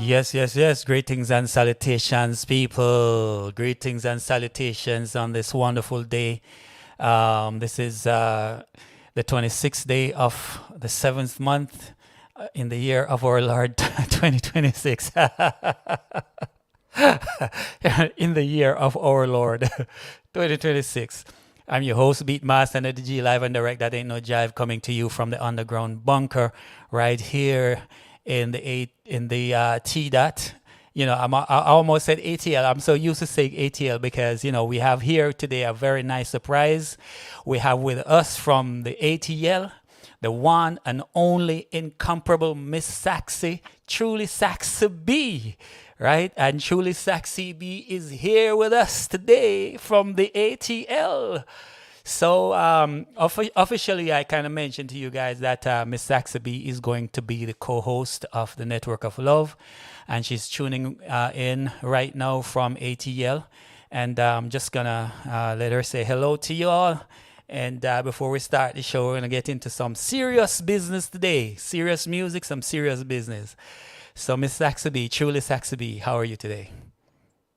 Yes, yes, yes. Greetings and salutations, people. Greetings and salutations on this wonderful day. This is the 26th day of the seventh month in the year of our Lord 2026. In the year of our Lord 2026. I'm your host, Beatmaster Neddy, live and direct. That ain't no jive, coming to you from the underground bunker right here in the T dot. I almost said ATL. I'm so used to saying ATL because we have here today a very nice surprise. We have with us from the ATL the one and only incomparable Miss Saxy, truly Saxy B, right? And truly Saxy B is here with us today from the ATL. So officially, I kind of mentioned to you guys that Miss Saxy B is going to be the co-host of the Network of Love, and she's tuning in right now from ATL. And I'm just gonna let her say hello to you all. And before we start the show, we're gonna get into some serious business today. Serious music, some serious business. So, Miss Saxy B, truly Saxy B, how are you today?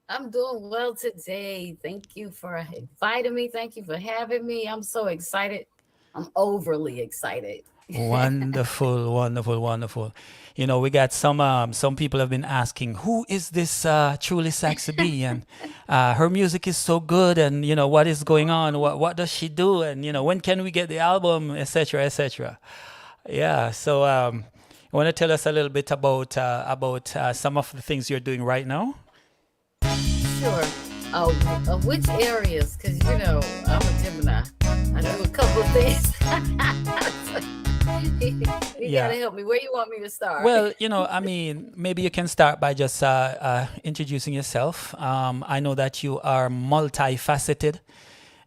I'm doing well today. Thank you for inviting me. Thank you for having me. I'm so excited. I'm overly excited. Wonderful, wonderful, wonderful. We got some people have been asking, who is this truly Saxy B? And her music is so good, and what is going on? What does she do? And when can we get the album, etc., etc. Yeah. So you want to tell us a little bit about some of the things you're doing right now? Sure. Which areas? Because, I'm a Gemini. I do a couple of things. You got Yeah. to help me. Where you want me to start? Well, I mean, maybe you can start by just introducing yourself. I know that you are multifaceted,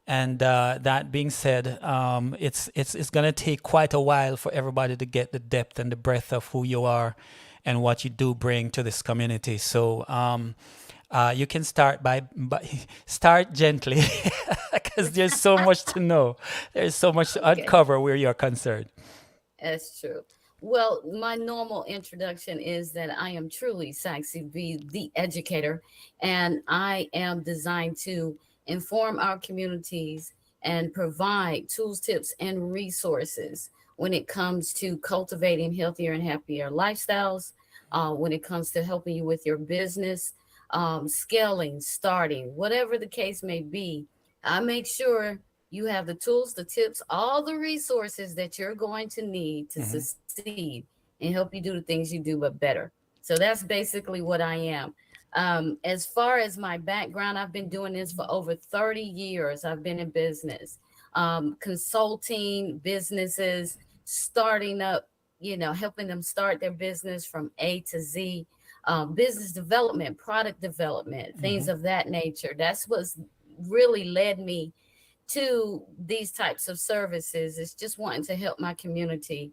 and that being said, it's gonna take quite a while for everybody to get the depth and the breadth of who you are and what you do bring to this community. So you can start by start gently, because there's so much to know. There's so much to Okay. uncover where you're concerned. That's true. Well, my normal introduction is that I am truly Saxy B, the educator, and I am designed to inform our communities and provide tools, tips, and resources when it comes to cultivating healthier and happier lifestyles, when it comes to helping you with your business, scaling, starting, whatever the case may be. I make sure you have the tools, the tips, all the resources that you're going to need to Hmm. succeed and help you do the things you do, but better. So that's basically what I am. As far as my background, I've been doing this for over 30 years. I've been in business, consulting businesses, starting up, helping them start their business from A to Z, business development, product development, things Hmm. of that nature. That's what's really led me to these types of services, is just wanting to help my community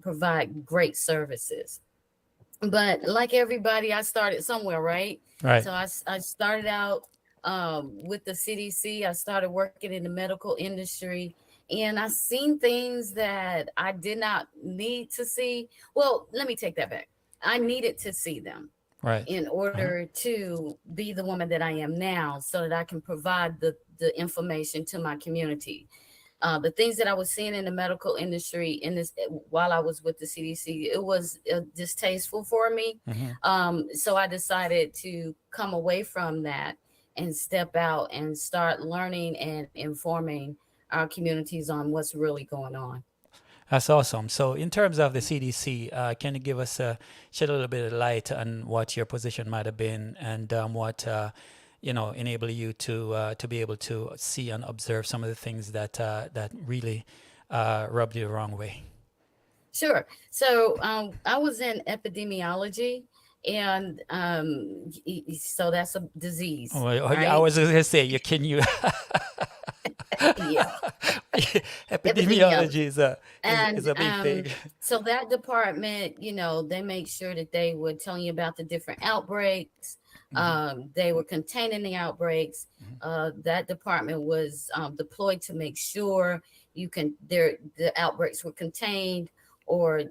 provide great services. But like everybody, I started somewhere, right? Right. So I started out with the CDC. I started working in the medical industry, and I seen things that I did not need to see. Well, let me take that back. I needed to see them Right. in Uh-huh. order to be the woman that I am now, so that I can provide the information to my community. The things that I was seeing in the medical industry in this while I was with the CDC, it was distasteful for me. Hmm. So I decided to come away from that and step out and start learning and informing our communities on what's really going on. That's awesome. So, in terms of the CDC, can you give us shed a little bit of light on what your position might have been, and what enable you to be able to see and observe some of the things that really rubbed you the wrong way? Sure. So I was in epidemiology, and so that's a disease, Yeah, I right? was going to say, you can you Yeah, epidemiology epidemiology. is a is And a big thing. so that department, they make sure that they were telling you about the different outbreaks. Hmm. They were containing the outbreaks. Hmm. That department was deployed to make sure the outbreaks were contained, or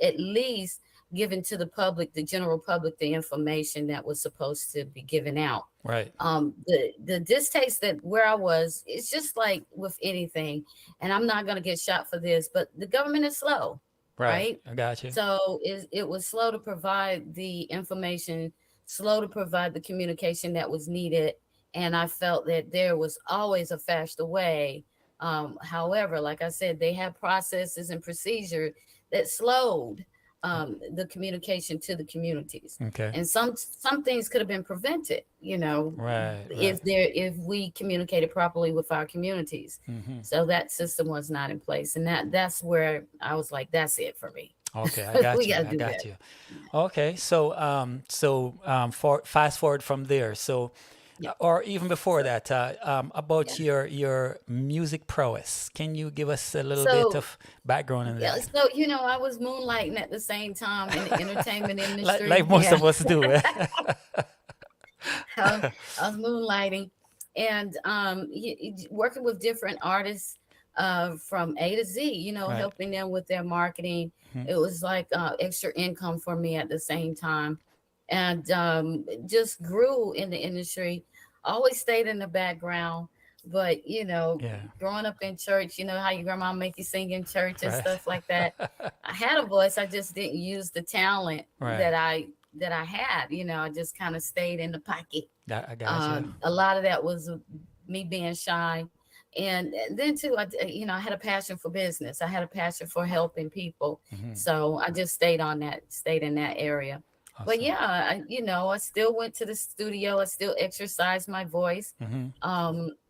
at least giving to the public, the general public, the information that was supposed to be given out. Right. The distaste that where I was, it's just like with anything, and I'm not gonna get shot for this, but the government is slow, Right. right? I got you. So it was slow to provide the information, slow to provide the communication that was needed, and I felt that there was always a faster way. However, like I said, they have processes and procedure that slowed the communication to the communities, Okay. and some things could have been prevented. Right. Right. If we communicated properly with our communities. Hmm. So that system was not in place, and that's where I was like, that's it for me. Okay, I got We you. got to I do got that. you. Okay, so fast forward from there. So, Yeah. or even before So that, about yeah. your music prowess. Can you give us a little bit So of background on yeah. that? So I was moonlighting at the same time in the entertainment Like industry. most Yeah. of us do. Eh? I was moonlighting and working with different artists from A to Z, Right. helping them with their marketing. Mhm. It was like extra income for me at the same time. And just grew in the industry, always stayed in the background. But, Yeah. growing up in church, how your grandma make you sing in church and Right. stuff like that. I had a voice, I just didn't use the talent Right. that I had. I just kind of stayed in the pocket. I got you. A lot of that was me being shy, and then too, I had a passion for business. I had a passion for helping people, Hmm. so I just stayed in that area. But Awesome. yeah, I still went to the studio. I still exercised my voice. Hmm.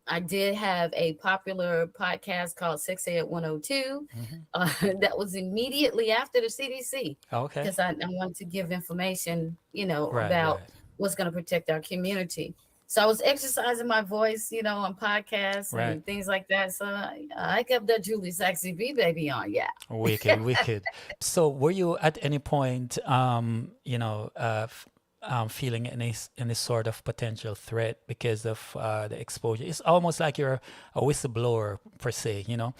I did have a popular podcast called Saxy at 102. Hmm. That was immediately after the CDC Okay. because I wanted to give information, Right. about Right. what's going to protect our community. So I was exercising my voice, on podcasts Right. and things like that. So I kept that Julie Saxy B baby on. Yeah. Wicked, wicked. So, were you at any point, feeling any sort of potential threat because of the exposure? It's almost like you're a whistleblower per se, you know.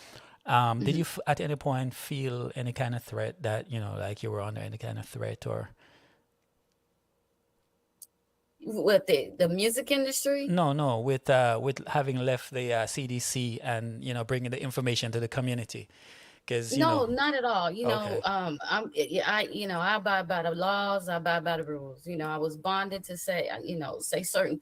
Did you Mhm. at any point feel any kind of threat that, like you were under any kind of threat or With the music industry? no, no, with having left the CDC and bringing the information to the community, because No, not at all. okay, I abide by the laws. I abide by the rules. I was bonded to say, say right, certain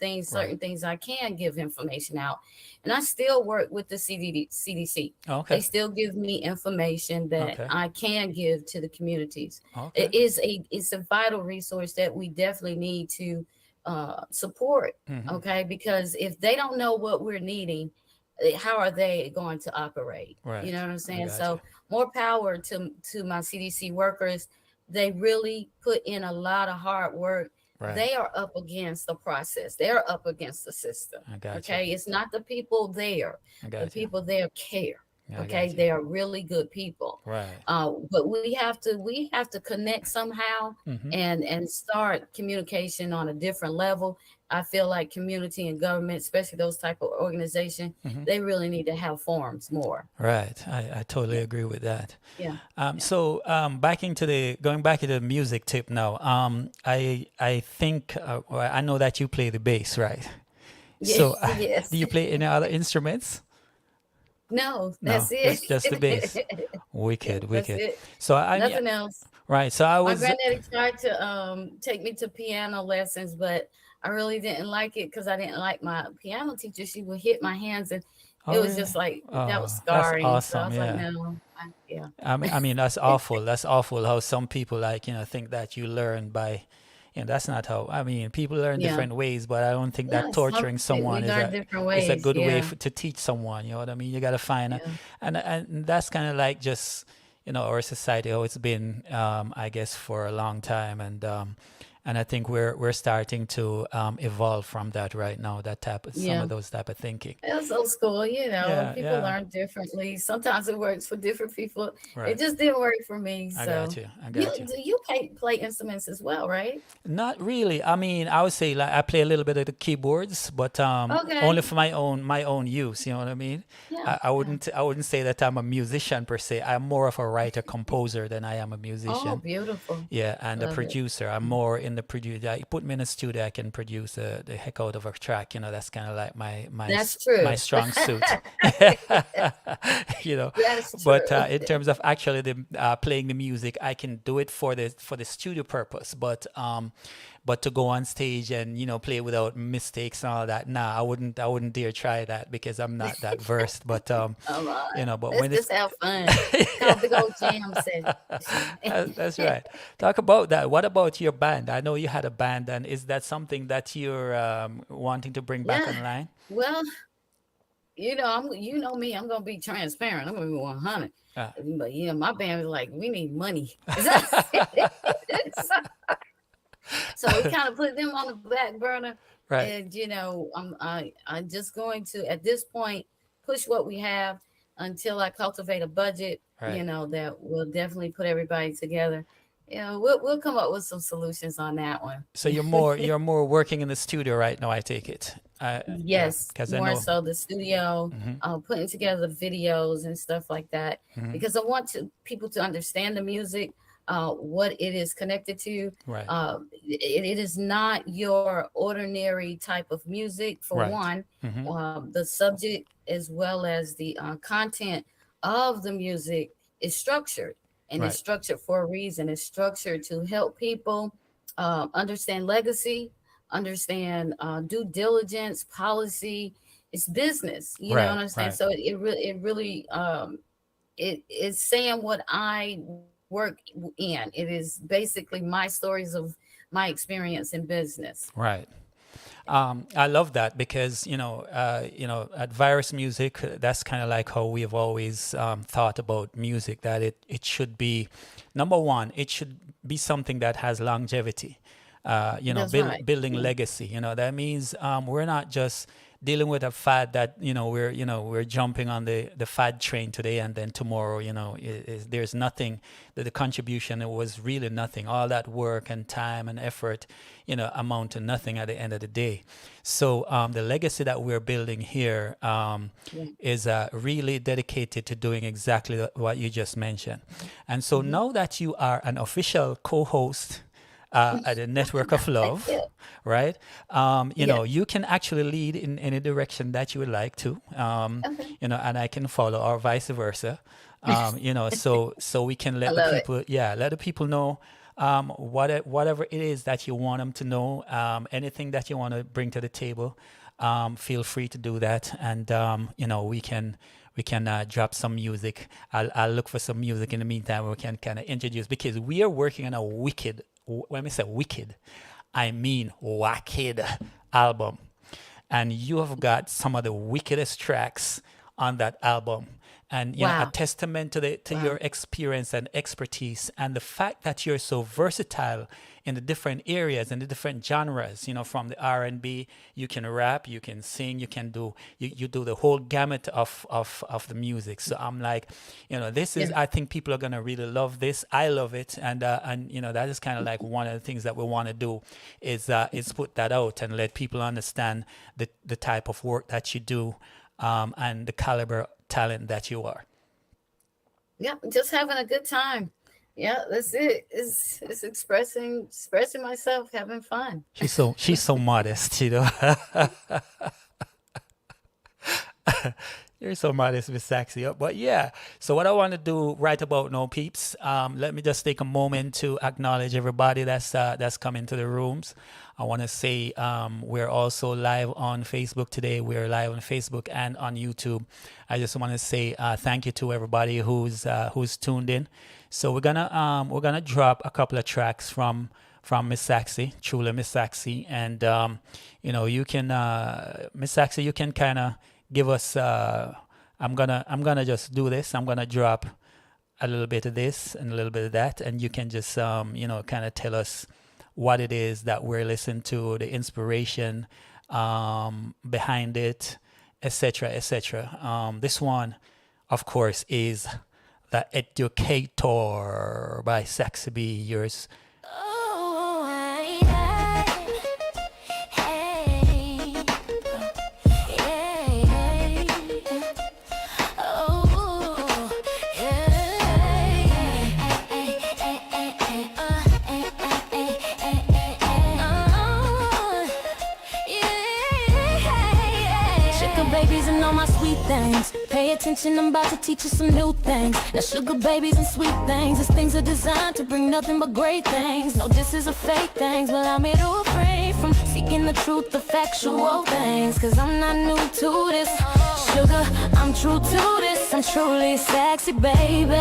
things I can give information out, and I still work with the CDC. They okay, still give me information that okay, I can give to the communities. okay, It's a vital resource that we definitely need to support. hmm, Okay, because if they don't know what we're needing, how are they going to operate? You know right, what I'm I saying? got you, So more power to my CDC workers. They really put in a lot of hard work. right, They are up against the process. They're up against the system. I got you, Okay, it's not the people there. I The got you, people there care. I Okay, got you, they are really good people. right, But we have to connect somehow hmm, and start communication on a different level. I feel like community and government, especially those type of organization, hmm, they really need to have forms more. right. I totally Yeah, agree with that. yeah, yeah. So back into the going back to the music tip now. I think well, I know that you play the bass, right? So Yes, yes. do you play any other instruments? No, No, that's it. just the bass. Yeah, Wicked, that's wicked. it. So I yeah, Nothing else. right. So I My was granddaddy tried to take me to piano lessons, but I really didn't like it because I didn't like my piano teacher. She would hit my hands, and it oh was really? just like that was Oh, that's scarring. So I awesome. was like, Yeah. no, yeah, I mean that's awful. That's awful how some people like, think that you learn by, that's not how, I mean, people learn yeah, different ways, but I don't think that yeah. torturing We someone is learn a different is a ways. good way Yeah, to teach someone, you know what I mean? You got to find yeah, and that's kind of like just, our society how it's been I guess for a long time, And I think we're starting to evolve from that right now. That type of some Yeah. of those type of thinking. It's old school, Yeah, people yeah. learn differently. Sometimes it works for different people. It Right. just didn't work for me. I got So you. I you got you. do you play instruments as well, right? Not really. I mean, I would say like I play a little bit of the keyboards, but only Okay. for my own use. You know what I mean? Yeah. I Yeah. wouldn't say that I'm a musician per se. I'm more of a writer composer than I am a Oh, musician. beautiful. Yeah, and a Love it. producer. I'm more in the producer. You put me in a studio, I can produce the heck out of a track. You know, that's kind of like That's my true. strong suit. You know, That's but true. in terms of actually the playing the music, I can do it for the studio purpose. But to go on stage and play without mistakes and all that, nah, I wouldn't dare try that because I'm not that versed. But Come on. but Let's when it's just have fun. It's called Big Old Jam Session. that's right. Talk about that. What about your band? I know you had a band, and is that something that you're wanting to bring back Yeah. online? Well, you know me, I'm gonna be transparent. I'm gonna be 100. Uh, But my band was like, we need money. So we kind of put them on the back burner. right, And I'm just going to at this point push what we have until I cultivate a budget, right. that will definitely put everybody together. We'll come up with some solutions on that one. So you're more working in the studio right now, I take it. Yeah, Yes, because I more know. so the studio, Hmm. putting together videos and stuff like that, Hmm. because I want people to understand the music, what it is connected to. Right, It is not your ordinary type of music, for right. one. Hmm. The subject as well as the content of the music is structured, and it's Right, structured for a reason. It's structured to help people understand legacy, understand due diligence, policy. It's business, you know what right, I'm saying? right. So it really it is saying what I work in. It is basically my stories of my experience in business. Right. I love that because at Virus Music, that's kind of like how we've always thought about music. That it should be number one. It should be something that has longevity. That's right. Building Yeah. legacy. That means we're not just dealing with a fad that we're jumping on the fad train today and then tomorrow there's nothing that the contribution it was really nothing, all that work and time and effort amount to nothing at the end of the day. So the legacy that we're building here Yeah. is really dedicated to doing exactly what you just mentioned. And so Hmm. now that you are an official co-host at the Network of Thank Love, you. right? Yes. You can actually lead in any direction that you would like to, Okay. and I can follow, or vice versa. So we can I let the love it. people, yeah, let the people know whatever it is that you want them to know, anything that you want to bring to the table. Feel free to do that, and we can drop some music. I'll look for some music in the meantime. We can kind of introduce because we are working on a wicked. When we say wicked, I mean wicked album, and you have got some of the wickedest tracks on that album. And a Wow. testament to your Wow. experience and expertise, and the fact that you're so versatile in the different areas and the different genres. From the R&B, you can rap, you can sing, you do the whole gamut of the music. So I'm like, this is Yeah. I think people are gonna really love this. I love it, and that is kind of like one of the things that we want to do is put that out and let people understand the type of work that you do, and the caliber talent that you are. Yeah. Just having a good time. Yeah, that's it. It's expressing myself, having fun. She's so modest. You're so modest, Miss Saxy. But yeah, so what I want to do right about now, peeps, let me just take a moment to acknowledge everybody that's come into the rooms. I want to say we're also live on Facebook today. We're live on Facebook and on YouTube. I just want to say thank you to everybody who's tuned in. So we're gonna drop a couple of tracks from Miss Saxy, truly Miss Saxy, and you can Miss Saxy, you can kind of give us. I'm gonna just do this. I'm gonna drop a little bit of this and a little bit of that, and you can just kind of tell us what it is that we're listening to, the inspiration behind it, etc., etc. This one, of course, is The Educator by Saxy B. Yours. Oh, hey, hey, oh, sugar babies and all my sweet things. Pay attention, I'm about to teach you some new things. Now sugar babies and sweet things, these things are designed to bring nothing but great things. No, this is a fake things, but I'm here to refrain from seeking the truth, the factual things. Cause I'm not new to this. Sugar, I'm true to this. I'm truly sexy, baby.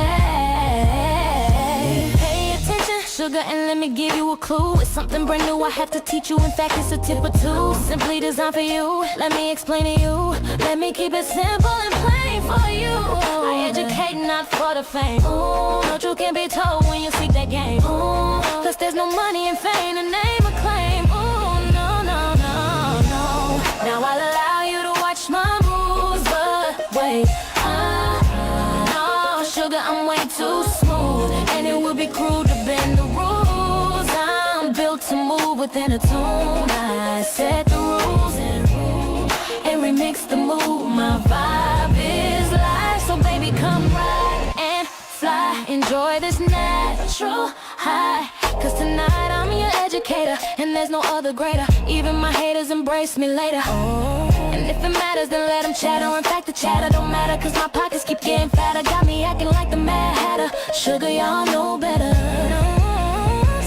Pay attention, sugar, and let me give you a clue. It's something brand new I have to teach you. In fact, it's a tip or two, simply designed for you. Let me explain to you. Let me keep it simple and plain for you. I educate not for the fame. Ooh, no truth can be told when you seek that game. Ooh, cause there's no money in fame to name or claim. Ooh, no, no, no, no. Now I'll allow you to watch my moves, but wait, no, sugar, I'm way too smooth, and it would be cruel to bend the rules. I'm built to move within a tune. I set the rules and remix the mood. My vibe is life, so baby, come ride and fly. Enjoy this natural high, cause tonight I'm your educator, and there's no other greater. Even my haters embrace me later. And if it matters, then let them chatter. In fact, the chatter don't matter, cause my pockets keep getting fatter. Got me acting like the Mad Hatter. Sugar, y'all know better.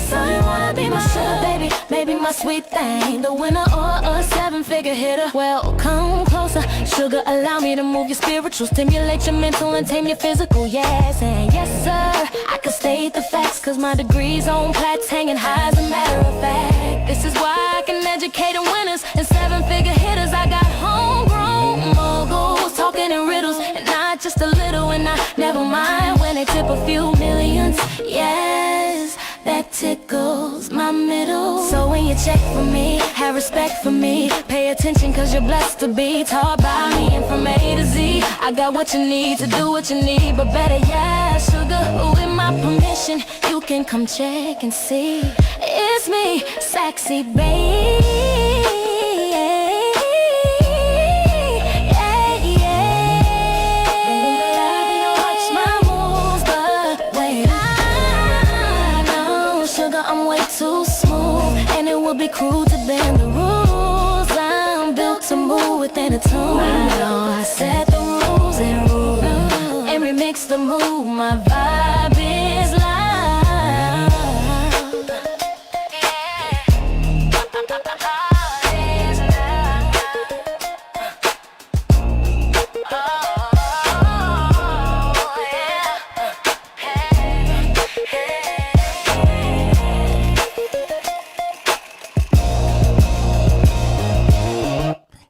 So you wanna be my sugar baby, maybe my sweet thing, the winner or a seven-figure hitter. Well, come closer, sugar, allow me to move your spiritual, stimulate your mental and tame your physical. Yes, and yes sir, I can state the facts, cause my degree's on plats, hanging high as a matter of fact. This is why I can educate the winners and seven-figure hitters. I got homegrown moguls talking in riddles, and not just a little, and I never mind when they tip a few millions. Yes, that tickles my middle. So when you check for me, have respect for me. Pay attention, cause you're blessed to be taught by me. And from A to Z, I got what you need to do what you need. But better, yeah, sugar, with my permission, you can come check and see. It's me, Saxy baby. I'm way too smooth, and it would be cruel to bend the rules. I'm built to move within a tune. I set the rules and remix the move. My vibe is live.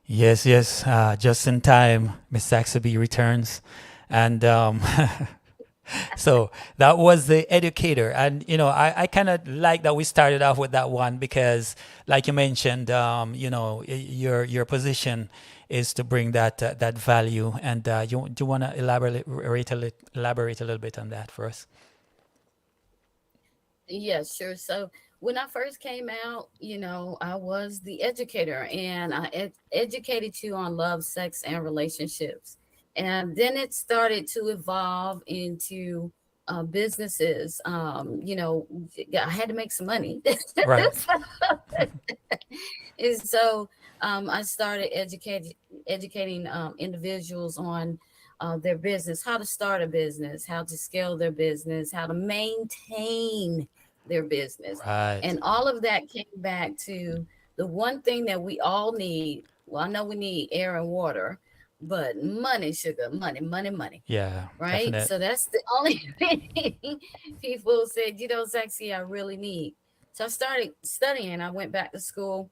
Yes, yes. Just in time, Miss Saxby returns, and so that was The Educator. And I kind of like that we started off with that one because, like you mentioned, your position is to bring that value. And do you want to elaborate a little bit on that for us? Yeah, sure. So when I first came out, I was the educator, and I educated you on love, sex, and relationships. And then it started to evolve into businesses. I had to make some money. Right. And so I started educating individuals on their business, how to start a business, how to scale their business, how to maintain their business. Right. And all of that came back to the one thing that we all need. Well, I know we need air and water, but money, sugar, money, money, money. Yeah, Right. definite. So that's the only thing people said, Saxy, I really need. So I started studying. I went back to school,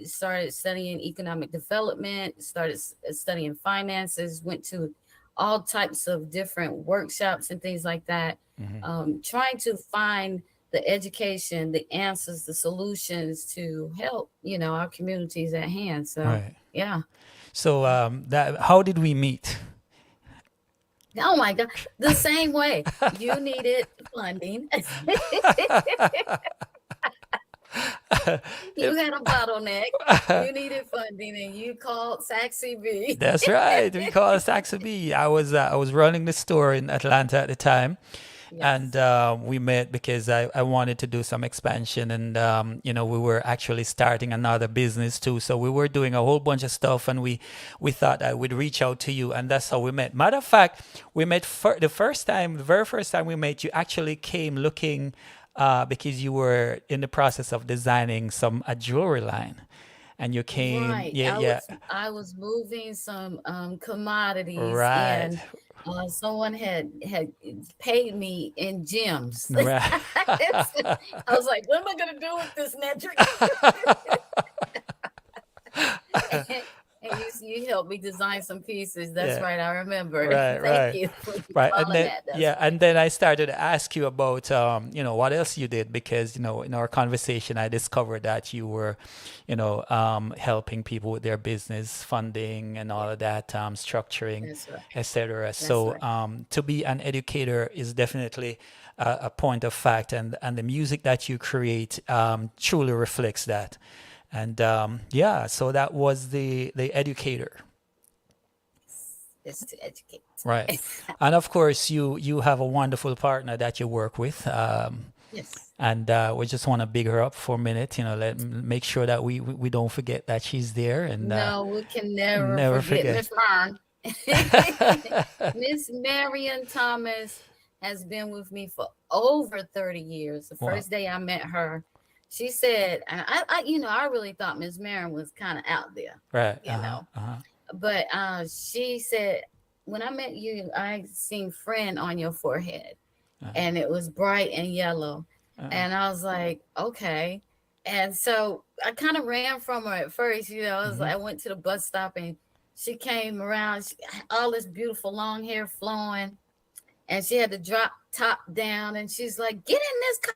started studying economic development, started studying finances, went to all types of different workshops and things like that, Hmm. trying to find the education, the answers, the solutions to help, our communities at hand. So, Right. yeah. So that how did we meet? Oh my God. The same way you needed funding. You had a bottleneck. You needed funding and you called Saxy B. That's right. We call it Saxy B. I was running the store in Atlanta at the time, and Yes. we met because I wanted to do some expansion, and we were actually starting another business too. So we were doing a whole bunch of stuff, and we thought I would reach out to you, and that's how we met. Matter of fact, we met the very first time we met. You actually came looking because you were in the process of designing a jewelry line, and you came. Right. Yeah, I yeah, was I was moving some commodities right, and someone had paid me in gems. right. I was like, what am I gonna do with this metric? And you helped me design some pieces. That's Yeah. right, I remember. Right, Thank right, you for right. And recalling then that. That's yeah, and right. then I started to ask you about what else you did because in our conversation I discovered that you were, helping people with their business funding and all of that, structuring, That's right. etc. That's So right. to be an educator is definitely a point of fact, and the music that you create truly reflects that. And yeah, so that was the educator. It's to educate. Right. And of course, you have a wonderful partner that you work with. Yes. And we just want to big her up for a minute, make sure that we don't forget that she's there and No, we can never never forget forget. Miss Mern. Miss Marion Thomas has been with me for over 30 years. The Wow. first day I met her, she said, and I really thought Miss Marion was kind of out there, Right. you Uh-huh. know. Uh-huh. But she said, when I met you, I seen friend on your forehead, Uh-huh. and it was bright and yellow. Uh-huh. And I was like, okay. And so I kind of ran from her at first, I was Mhm. like, I went to the bus stop and she came around, all this beautiful long hair flowing, and she had to drop top down, and she's like, get in this car,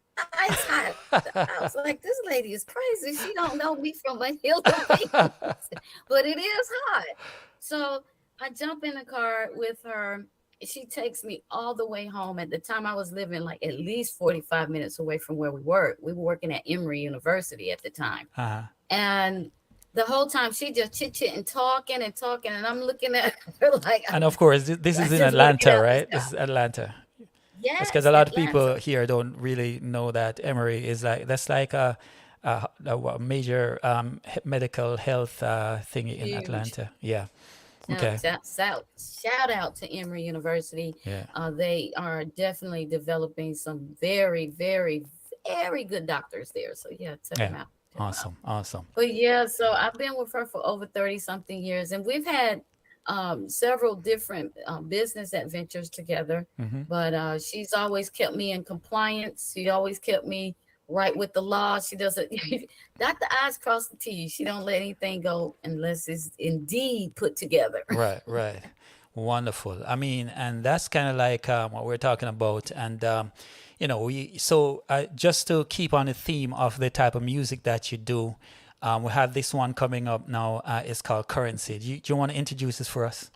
it's hot. I was like, this lady is crazy. She don't know me from a hill of beans, but it is hot. So I jump in the car with her. She takes me all the way home. At the time, I was living like at least 45 minutes away from where we worked. We were working at Emory University at the time. Uh-huh. And the whole time she just chit-chitting, talking and talking. And I'm looking at her like, And of course, this I is in just want to get Atlanta, out this right? This is house. Atlanta. It's because Yes, a lot of people Atlanta. here don't really know that Emory is that's like a major medical health thing in Huge. Atlanta. Yeah. Shout, Okay. shout, shout shout out to Emory University. Yeah. They are definitely developing some very, very, very good doctors there. So yeah, check them Yeah. out. Check them out. Awesome. Awesome. But yeah, so I've been with her for over 30 something years, and we've had several different business adventures together. Mm-hmm. But she's always kept me in compliance. She always kept me right with the law. She doesn't dot the I's, cross the T's. She don't let anything go unless it's indeed put together. Right, right. Wonderful. I mean, and that's kind of like what we're talking about. And, just to keep on the theme of the type of music that you do, we have this one coming up now. It's called Currency. Do you want to introduce this for us?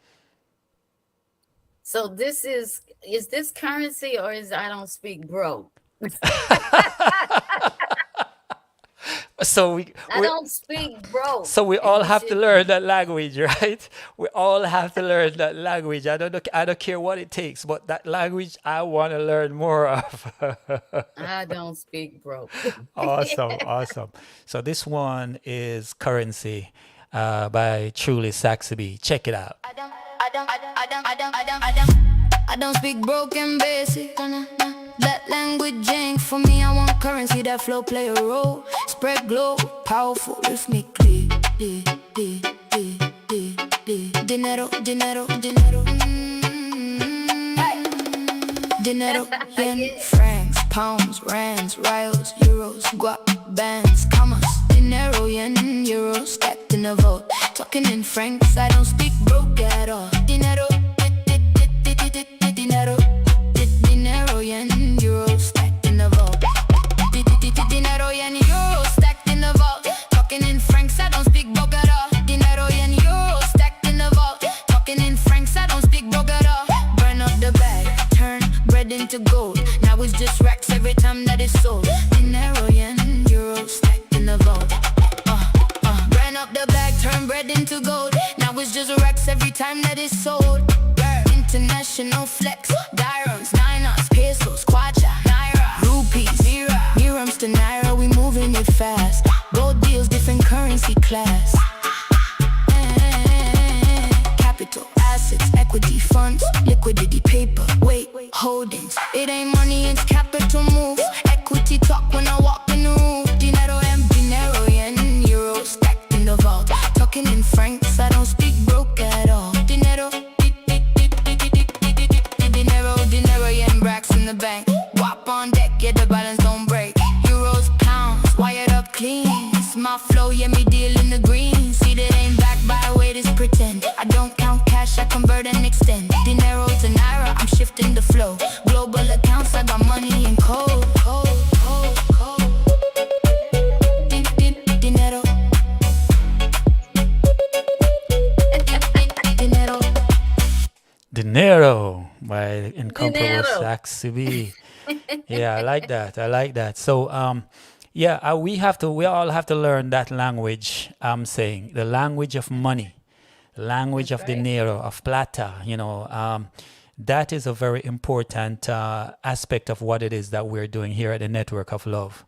So this is this currency or is I don't speak broke? So I we don't speak broke, so we and all you have to should learn that language, right? We all have to learn that language. I don't care what it takes, but that language I want to learn more of. I don't speak broke. Awesome, awesome. So this one is Currency by Truly Saxby. Check it out. I don't speak broken basic. That language ain't for me. I want currency, that flow play a role. Spread glow, powerful, lift me clear. Dinero, dinero, dinero. Hey. Dinero, yen, francs, pounds, rands, rials, euros, guap, bands, commas. Dinero, yen, euros, stacked in a vault. Talking in francs, I don't speak broke at all. Dinero, dinero, dinero, yen, euros, stacked in a vault. into gold. Now it's just racks every time that it's sold. Dinero, yen, euros stacked in the vault. Ran up the bag, turn bread into gold. Now it's just racks every time that it's sold. International flex, dirhams, ninas, pesos, kwacha, naira, rupees, dirhams to naira, we moving it fast. Gold deals, different currency class. Capital, assets, equity, funds, liquidity, paper, weight, holdings. It ain't money, it's capital move. Equity talk when I walk in the room. Dinero and dinero, yen, euros stacked in the vault. Talking in francs, I don't speak broke at all. Dinero, dinero, yen, racks in the bank. Wap on deck, yeah, the balance don't break. Euros, pounds, wired up clean. My flow, yeah, me deal in the green. See that ain't backed by way this pretend. I don't count cash, I convert and extend. Dinero to naira, I'm shifting the flow. Global accounts, I got money in cold. Dinero. Dinero. Dinero by incomparable Dinero. Saxy. Yeah, I like that. I like that. So, yeah, we all have to learn that language. I'm saying the language of money, the language That's of right. dinero, of plata. That is a very important aspect of what it is that we're doing here at the Network of Love.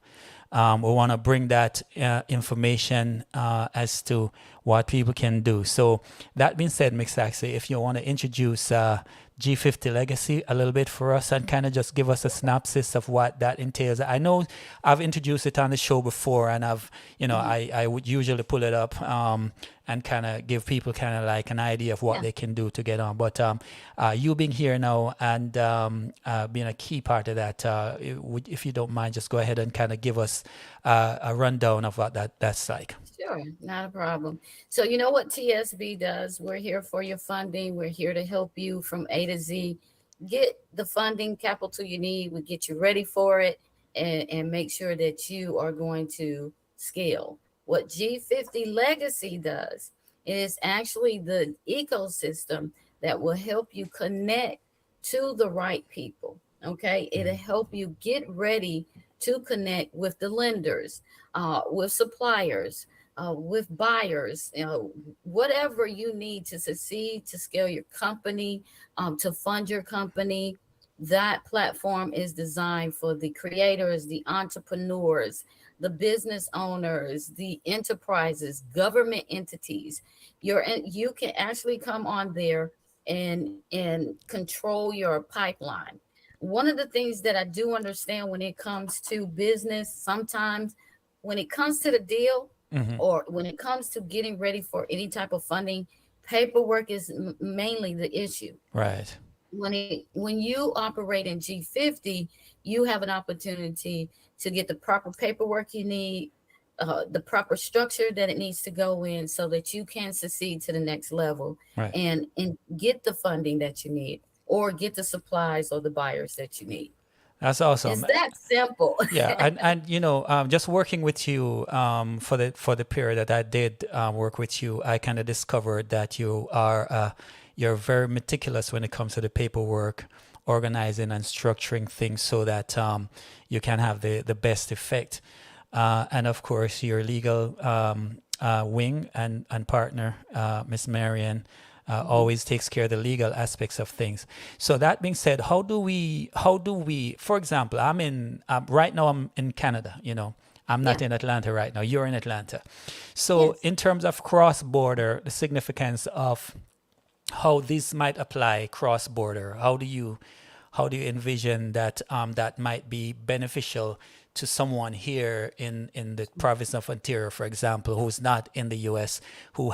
We want to bring that information as to what people can do. So that being said, Miss Saxy, if you want to introduce G50 Legacy a little bit for us and kind of just give us a synopsis of what that entails. I know I've introduced it on the show before, and I would usually pull it up and kind of give people kind of like an idea of what Yeah. they can do to get on. But you being here now and being a key part of that, if you don't mind, just go ahead and kind of give us a rundown of what that's like. Sure, not a problem. So you know what TSB does? We're here for your funding. We're here to help you from A to Z. Get the funding capital you need. We get you ready for it and make sure that you are going to scale. What G50 Legacy does is actually the ecosystem that will help you connect to the right people. Okay, it'll help you get ready to connect with the lenders, with suppliers, with buyers, whatever you need to succeed, to scale your company, to fund your company. That platform is designed for the creators, the entrepreneurs, the business owners, the enterprises, government entities. You can actually come on there and control your pipeline. One of the things that I do understand when it comes to business, sometimes when it comes to the deal, Hmm. or when it comes to getting ready for any type of funding, paperwork is mainly the issue. Right. When you operate in G50, you have an opportunity to get the proper paperwork you need, the proper structure that it needs to go in, so that you can succeed to the next level Right. and get the funding that you need, or get the supplies or the buyers that you need. That's It's awesome. that simple. Yeah, and just working with you for the period that I did work with you, I kind of discovered that you're very meticulous when it comes to the paperwork, organizing and structuring things so that you can have the best effect. And of course, your legal wing and partner, Miss Marion, always takes care of the legal aspects of things. So that being said, how do we, for example, right now I'm in Canada, I'm not Yeah. in Atlanta right now. You're in Atlanta. So Yes. in terms of cross-border, the significance of how this might apply cross-border, how do you envision that that might be beneficial to someone here in the province of Ontario, for example, who's not in the U.S., who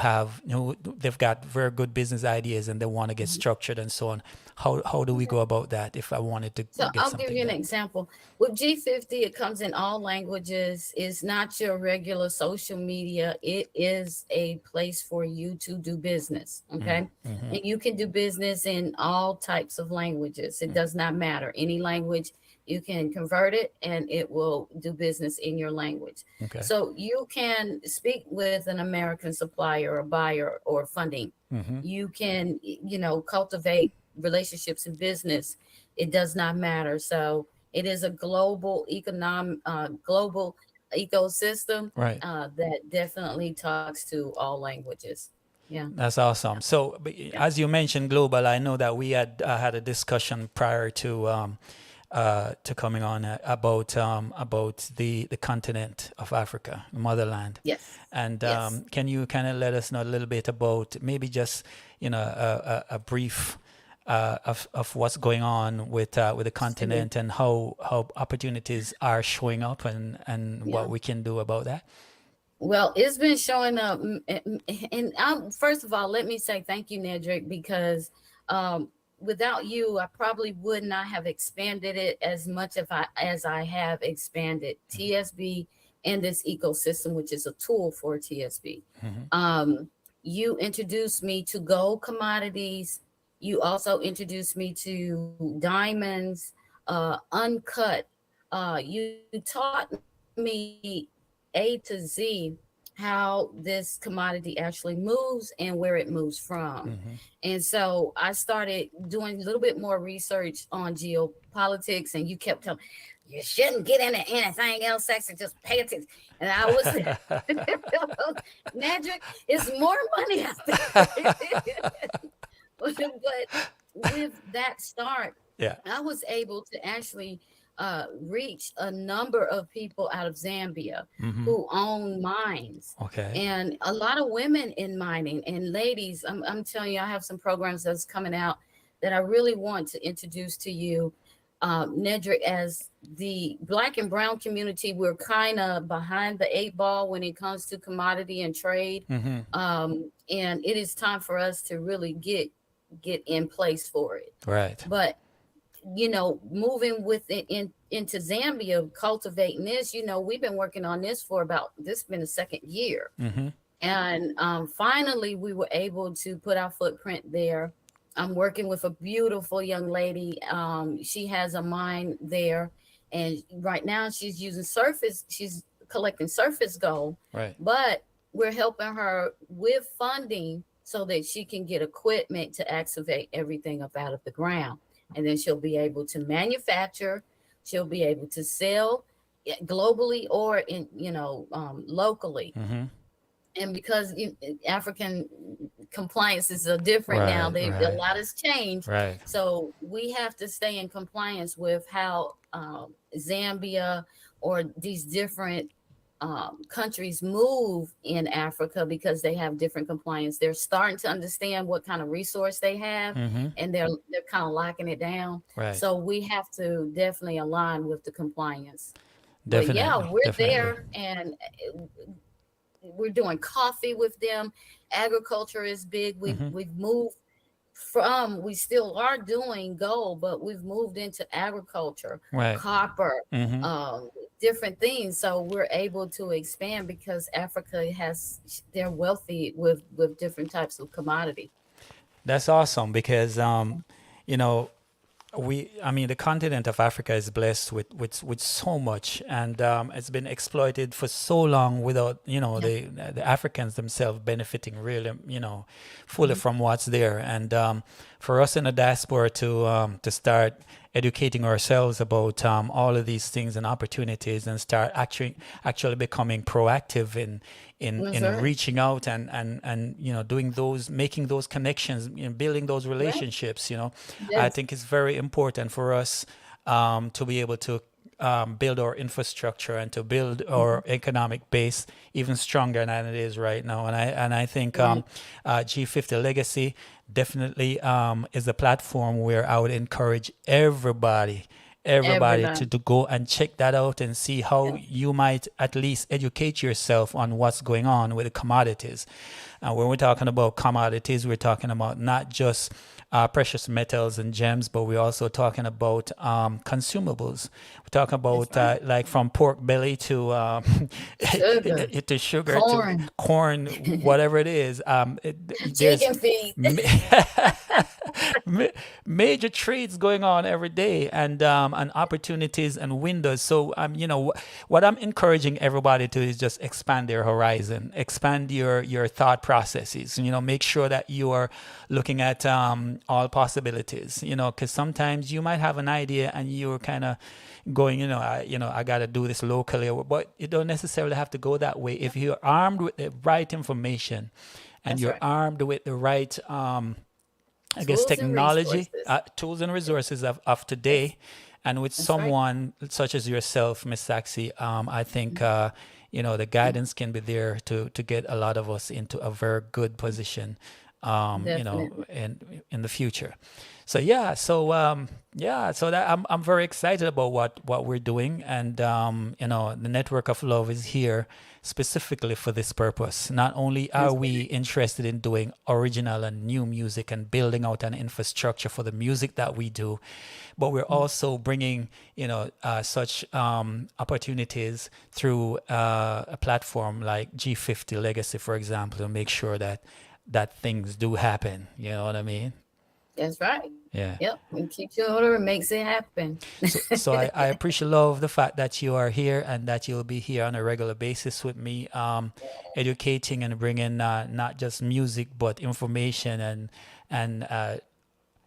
they've got very good business ideas and they want to get structured and so on. How do we go about that if I wanted to So get I'll give something you an done? example. With G50, it comes in all languages. It's not your regular social media. It is a place for you to do business. Okay. Mm-hmm. And you can do business in all types of languages. It does not matter. Any language, you can convert it and it will do business in your language. Okay. So you can speak with an American supplier or buyer or funding. Mm-hmm. You can, cultivate relationships in business It does not matter. So it is a global global ecosystem Right. that definitely talks to all languages. Yeah, That's awesome. So, yeah, as you mentioned, global. I know that we had a discussion prior to coming on about the continent of Africa, motherland, yes, and yes. can you kind of let us know a little bit about maybe just a brief of what's going on with the Sure. continent and how opportunities are showing up and Yeah. what we can do about that? Well, it's been showing up, and first of all, let me say thank you, Nedrick, because um, without you, I probably would not have expanded it as much as I have expanded TSB and this ecosystem, which is a tool for TSB. Mm-hmm. Um, you introduced me to gold commodities. You also introduced me to diamonds, uncut. You taught me A to Z how this commodity actually moves and where it moves from. Mm-hmm. And so I started doing a little bit more research on geopolitics, and you kept telling me, you shouldn't get into anything else, Saxon, just pay attention. And I was, Magic is more money out there. But with that start, Yeah. I was able to actually reach a number of people out of Zambia Mm-hmm. who own mines, Okay. and a lot of women in mining. And ladies, I'm telling you, I have some programs that's coming out that I really want to introduce to you, Nedrick. As the Black and Brown community, we're kind of behind the eight ball when it comes to commodity and trade, Mm-hmm. and it is time for us to really get in place for it. Right. But moving with it into Zambia, cultivating this, we've been working on this for about this been the second year. Mm-hmm. And finally, we were able to put our footprint there. I'm working with a beautiful young lady. She has a mine there, and right now she's collecting surface gold, Right. but we're helping her with funding so that she can get equipment to excavate everything up out of the ground. And then she'll be able to manufacture, she'll be able to sell globally or locally. Mm-hmm. And because African compliances are different now, Right. a Right. lot has changed. Right. So we have to stay in compliance with how Zambia or these different countries move in Africa, because they have different compliance. They're starting to understand what kind of resource they have, Mm-hmm. and they're kind of locking it down. Right. So we have to definitely align with the compliance. But yeah, Definitely. we're Definitely. there, and we're doing coffee with them. Agriculture is big. Mm-hmm. We've moved from, we still are doing gold, but we've moved into agriculture, Right. copper, Mm-hmm. different things. So we're able to expand because Africa they're wealthy with different types of commodity. That's awesome because you know, I mean, the continent of Africa is blessed with so much, and it's been exploited for so long without, Yeah. the Africans themselves benefiting really, fully Mhm. from what's there. And for us in the diaspora to start educating ourselves about all of these things and opportunities, and start actually becoming proactive That's in right. reaching out and doing making those connections, building those Right. relationships, I Yes. think it's very important for us to be able to build our infrastructure and to build Mhm. our economic base even stronger than it is right now. And I think Right. G50 Legacy definitely is a platform where I would encourage everybody Everybody. to go and check that out and see how Yeah. you might at least educate yourself on what's going on with the commodities. When we're talking about commodities, we're talking about not just precious metals and gems, but we're also talking about consumables. We're talking That's about right. like from pork belly to Sugar, to sugar to corn, corn, whatever it is. There's chicken feet. ma- major trades going on every day, and opportunities and windows. So what I'm encouraging everybody to is just expand their horizon, expand your thought processes. Make sure that you are looking at all possibilities. Because sometimes you might have an idea and you're kind of going, I got to do this locally, but you don't necessarily have to go that way. If you're armed with the right information and That's you're right. armed with the right, I guess, Tools and technology, resources. tools and resources of today, and with That's right. someone such as yourself, Miss Saxy, I think the guidance can be there to get a lot of us into a very good position, Definitely. in the future. So yeah, so that I'm very excited about what we're doing, and the Network of Love is here specifically for this purpose. Not only are That's we interested in doing original and new music and building out an infrastructure for the music that we do, but we're also bringing such opportunities through a platform like G50 Legacy, for example, to make sure that things do happen. You know what I mean? That's right. Yeah. Yep. And keeps you in order and makes it happen. So I appreciate love the fact that you are here and that you'll be here on a regular basis with me, educating and bringing not just music but information and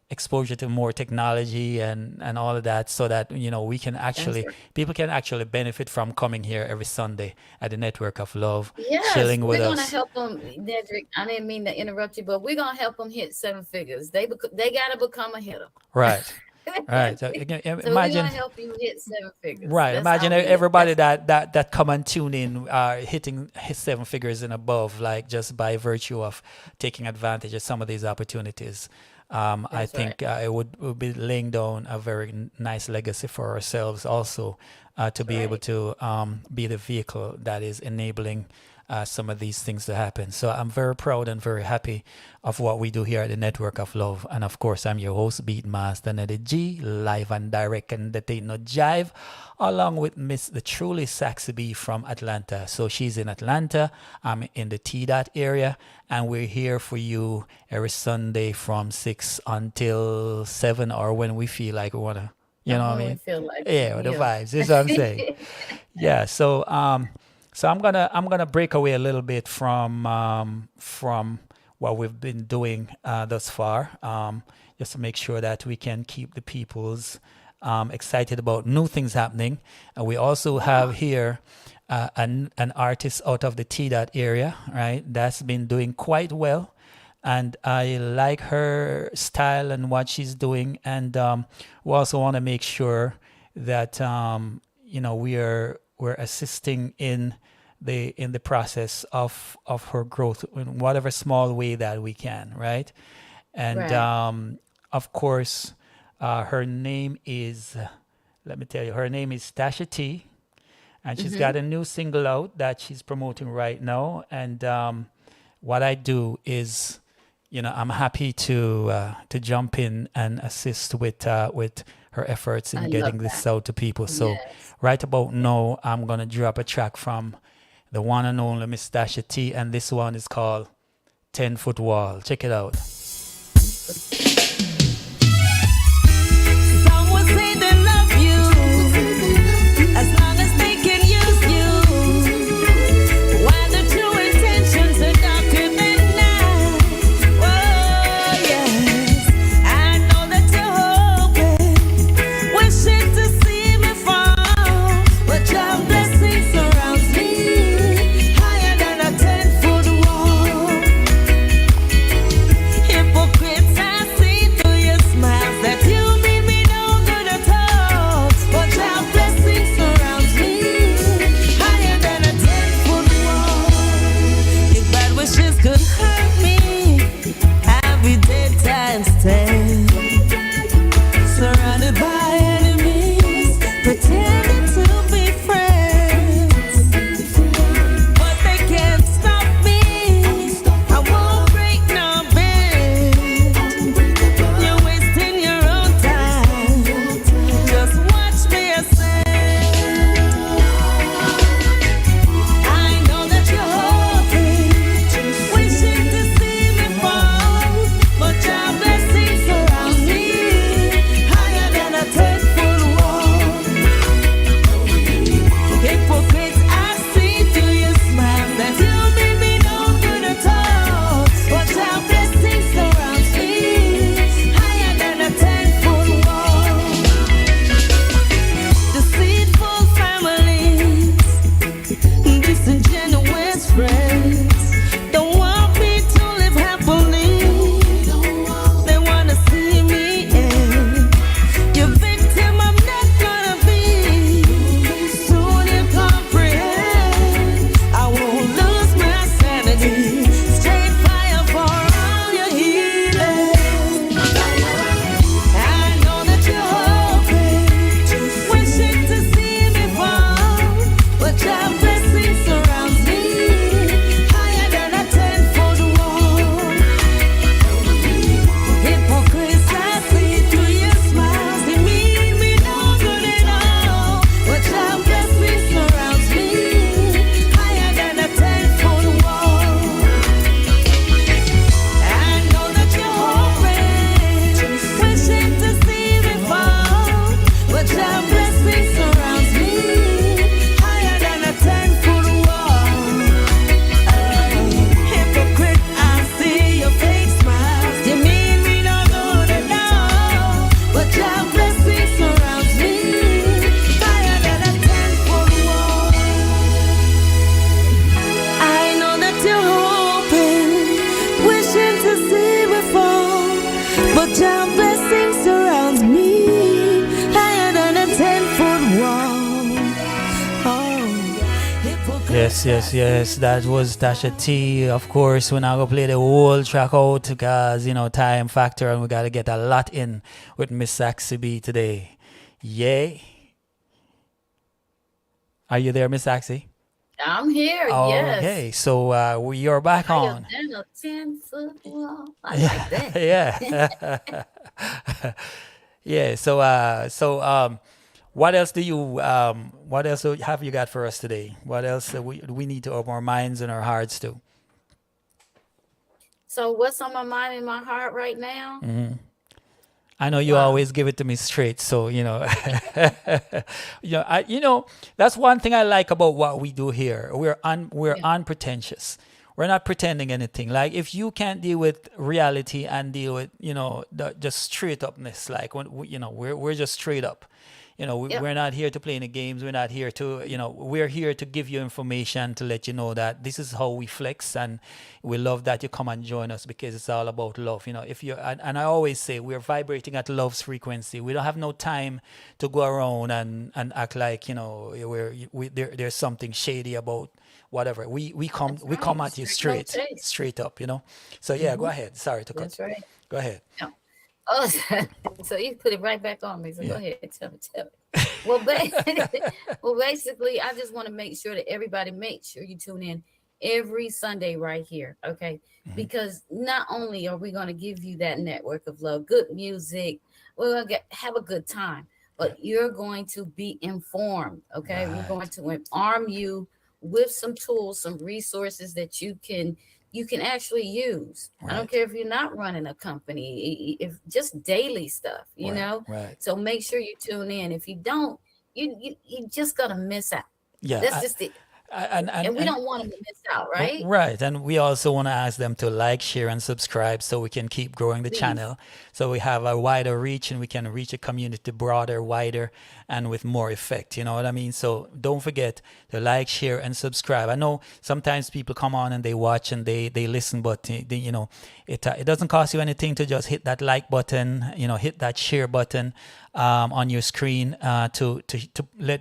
exposure to more technology and all of that, so that we can That's actually right. people can actually benefit from coming here every Sunday at the Network of Love, Yes, chilling with we're gonna us. help them, Nedrick. I didn't mean to interrupt you, but we're gonna help them hit seven figures. They gotta become a hitter. Right. Right. So, So we're gonna imagine. help you hit seven figures. Right. That's Imagine all we everybody that's that come and tune in are hitting his seven figures and above, like just by virtue of taking advantage of some of these opportunities. I that's right. think it would be laying down a very nice legacy for ourselves also, to That's be able right. to be the vehicle that is enabling some of these things to happen. So I'm very proud and very happy of what we do here at the Network of Love. And of course, I'm your host, Beatmaster Neddy G, live and direct, and that ain't no jive, along with Miss the truly Saxy B from Atlanta. So she's in Atlanta, I'm in the T dot area, and we're here for you every Sunday from 6 until 7, or when we feel like we want to, you know what I When we mean? feel like it. Yeah, the Yeah. vibes. This is what I'm saying. Yeah, so I'm gonna break away a little bit from what we've been doing thus far, just to make sure that we can keep the peoples excited about new things happening. And we also have here an artist out of the T dot area, right? That's been doing quite well, and I like her style and what she's doing. And we also want to make sure that we're assisting in the process of her growth in whatever small way that we can, right? And Right. of course, her name is, let me tell you, her name is Tasha T, and she's got Mm-hmm. a new single out that she's promoting right now. And what I do is, I'm happy to jump in and assist with her efforts in I love getting that. this out to people. So Yes. right about now, I'm gonna drop a track from the one and only Miss Tasha T, and this one is called 10 Foot Wall. Check it out. Some will say they love you as long as they can use you. While the true intentions are darker than night. Oh yes, I know that you're hoping, wishing to see me fall, but your blessing surrounds me higher than a 10-foot wall. Hypocrites, I see. Yes, yes, yes. That was Tasha T. Of course, we're not gonna play the whole track out because time factor, and we gotta get a lot in with Miss Saxy B today. Yay! Are you there, Miss Saxy? I'm here. Yes. Okay, so you're back Higher on. than a 10-foot wall. I like Yeah, that. yeah, yeah. What else do you what else have you got for us today? What else we need to open our minds and our hearts to? So what's on my mind and my heart right now? I know you Wow. always give it to me straight, so that's one thing I like about what we do here. We're Yeah. unpretentious. We're not pretending anything. Like if you can't deal with reality and deal with just straight upness, like when we're just straight up. Yep. We're not here to play any games. We're not here to we're here to give you information to let you know that this is how we flex, and we love that you come and join us because it's all about love. If you and I always say we're vibrating at love's frequency. We don't have no time to go around and act like there's something shady about whatever. We come That's we come right. at you Straight no straight chase. straight up. So yeah, go ahead. Sorry to cut. That's right. Go ahead. Yeah. Oh, so you put it right back on me. So go Yeah. ahead, tell me. Well, well, basically, I just want to make sure that everybody make sure you tune in every Sunday right here, okay? Because not only are we going to give you that network of love, good music, we're going to have a good time, but you're going to be informed, okay? We're going Right. to arm you with some tools, some resources that you can actually use. I don't Right. care if you're not running a company, if just daily stuff, Right. Right. So make sure you tune in. If you don't, you just gonna miss out. Yeah. That's just it. And And we don't want them to miss out, right? Right, and we also want to ask them to like, share, and subscribe so we can keep growing the Please. channel, so we have a wider reach and we can reach a community broader, wider, and with more effect. You know what I mean? So don't forget to like, share, and subscribe. I know sometimes people come on and they watch and they listen, but it doesn't cost you anything to just hit that like button, hit that share button on your screen to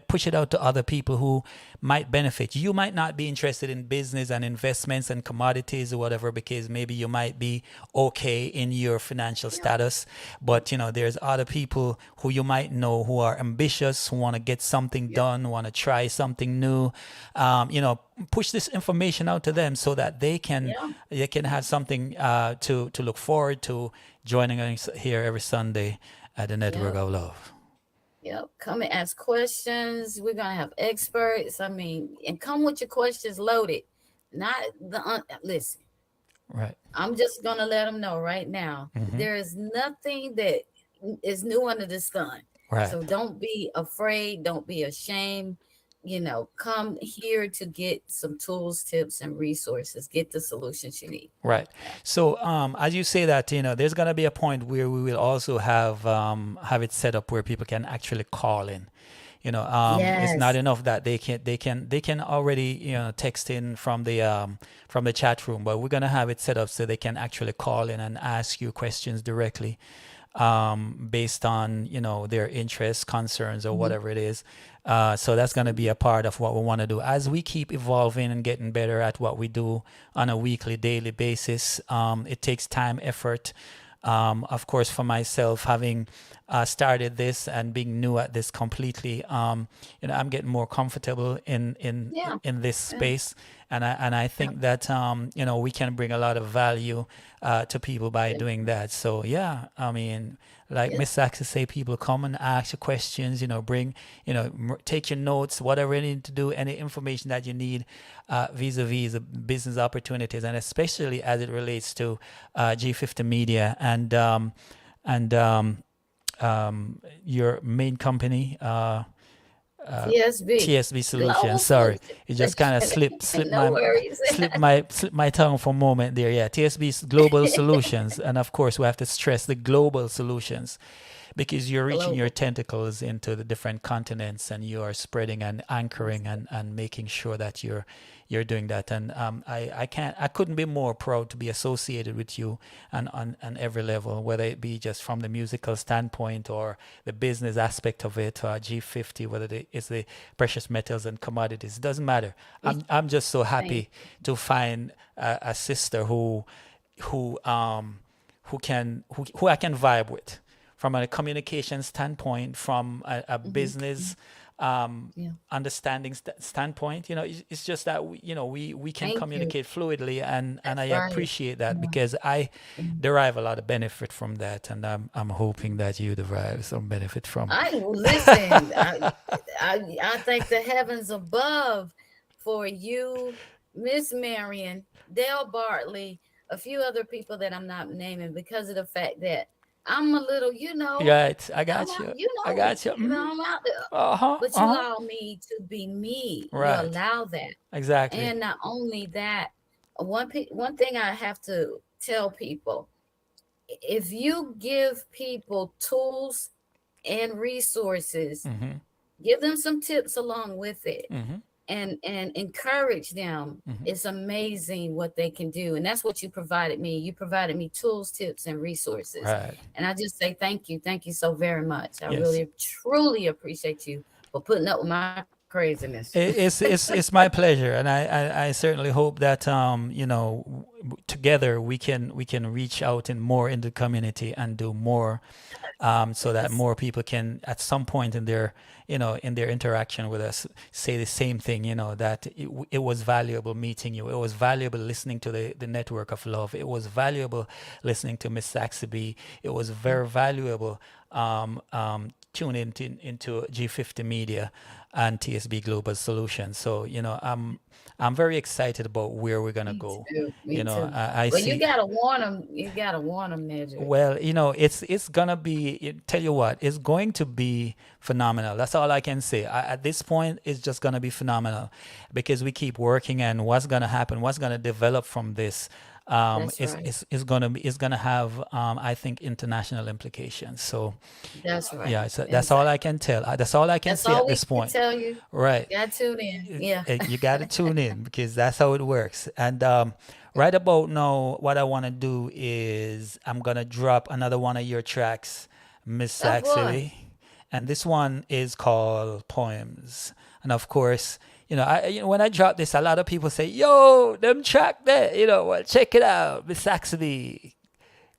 push it out to other people who might benefit. You might not be interested in business and investments and commodities or whatever because maybe you might be okay in your financial status, but there's other people who you might know who are ambitious, who want to get something done, want to try something new. Push this information out to them so that they can Yeah. have something to look forward to joining us here every Sunday at the Network Yep. of Love. Yep. Come and ask questions. We're gonna have experts. I mean, and come with your questions loaded. Not listen. Right. I'm just gonna let them know right now. There is nothing that is new under the sun. Right. So don't be afraid. Don't be ashamed. Come here to get some tools, tips, and resources. Get the solutions you need. Right. So, as you say that, there's gonna be a point where we will also have it set up where people can actually call in. It's not Yes. enough that they can already text in from the chat room, but we're gonna have it set up so they can actually call in and ask you questions directly, based on their interests, concerns, or whatever it is. So that's going to be a part of what we want to do as we keep evolving and getting better at what we do on a weekly, daily basis. It takes time, effort. Of course, for myself, having started this and being new at this completely, I'm getting more comfortable Yeah. in this space, and I think that we can bring a lot of value to people by doing that. So yeah, I mean, like Yeah. Miss Saxon say, people come and ask you questions. Bring, take your notes, whatever you need to do, any information that you need vis-a-vis the business opportunities, and especially as it relates to G50 Media and your main company, TSB. TSB Global Solutions. Sorry, it just kind of Solutions. slipped No worries. my tongue for a moment there. Yeah, TSB Global Solutions, and of course we have to stress the global solutions because you're reaching your global. tentacles into the different continents, and you are spreading and anchoring and making sure that you're doing that. And I couldn't be more proud to be associated with you and on every level, whether it be just from the musical standpoint or the business aspect of it, or G50, whether it's the precious metals and commodities. It doesn't matter. I'm just so Thank happy to find a sister who who I can vibe with from a communication standpoint, from a business Yeah. understanding standpoint. It's just that we can Thank you. communicate fluidly, and I That's right. appreciate that Yeah. because I Mhm. derive a lot of benefit from that, and I'm hoping that you derive some benefit from I will listen. I thank the heavens above for you, Miss Marion, Dale Bartley, a few other people that I'm not naming because of the fact that I'm a little, Right. I I'm got out, you. I got you. I'm out there. Uh-huh. But you Uh-huh. allow me to be me. You Right. allow that. Exactly. And not only that, one thing I have to tell people, if you give people tools and resources, Mm-hmm. give them some tips along with it, Mm-hmm. and encourage them. Mm-hmm. It's amazing what they can do. And that's what you provided me. You provided me tools, tips, and resources. Right. And I just say thank you. Thank you so very much. I Yes. really truly appreciate you for putting up with my craziness. It's my pleasure, and I certainly hope that together we can reach out in more in the community and do more, so that Yes. more people can at some point in their interaction with us say the same thing, that it was valuable meeting you, it was valuable listening to the network of love, it was valuable listening to Miss Saxby, it was very valuable tuning into G50 Media and TSB Global Solutions. So I'm very excited about where we're gonna Me go. too. Me too. I Well, you see. gotta warn them. You gotta warn them, Nedry. Well, it's gonna be. Tell you what, it's going to be phenomenal. That's all I can say. At this point, it's just gonna be phenomenal, because we keep working, and what's gonna happen, what's gonna develop from this, That's right. is gonna have, I think, international implications. So That's right. yeah, so that's all Exactly. I can tell. That's all I can That's say all at we this can point. tell you. Right. Got tuned in. Yeah. You got to tune in, because that's how it works. And right about now, what I want to do is I'm going to drop another one of your tracks, Miss Oh boy. Saxily. And this one is called Poems. And of course, when I drop this, a lot of people say, yo, them track there, well, check it out. Miss Saxily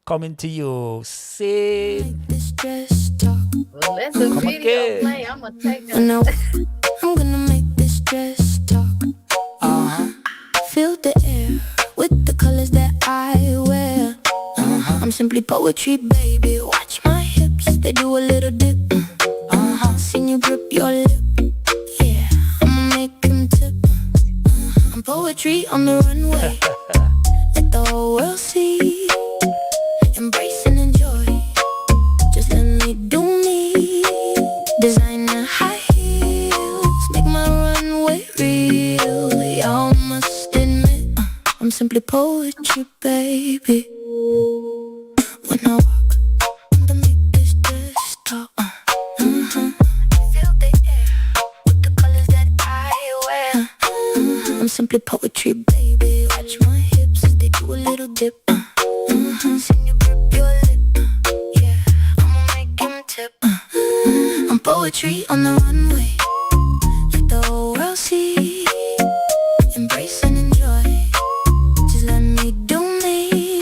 coming to you. Say, This dress talk. Well, let the come video play. again. I'm gonna take When a. I'm gonna make this dress talk. Uh-huh. Fill the air with the colors that I wear. I'm simply poetry, baby. Watch my hips, they do a little dip. Seen you grip your lip. Yeah, I'ma make him tip. I'm poetry on the runway. Let the whole world see. Embrace and enjoy. Just let me do me. Designer high heels make my runway real. Y'all must admit, I'm simply poetry, baby. When I walk, I'm gonna make this dress talk. Feel the air with the colors that I wear. I'm simply poetry, baby. Watch my hips, they do a little dip. Seen you grip your lip. Yeah, I'ma make him tip. I'm poetry on the runway. Let the whole world see. Embrace and enjoy. Just let me do me.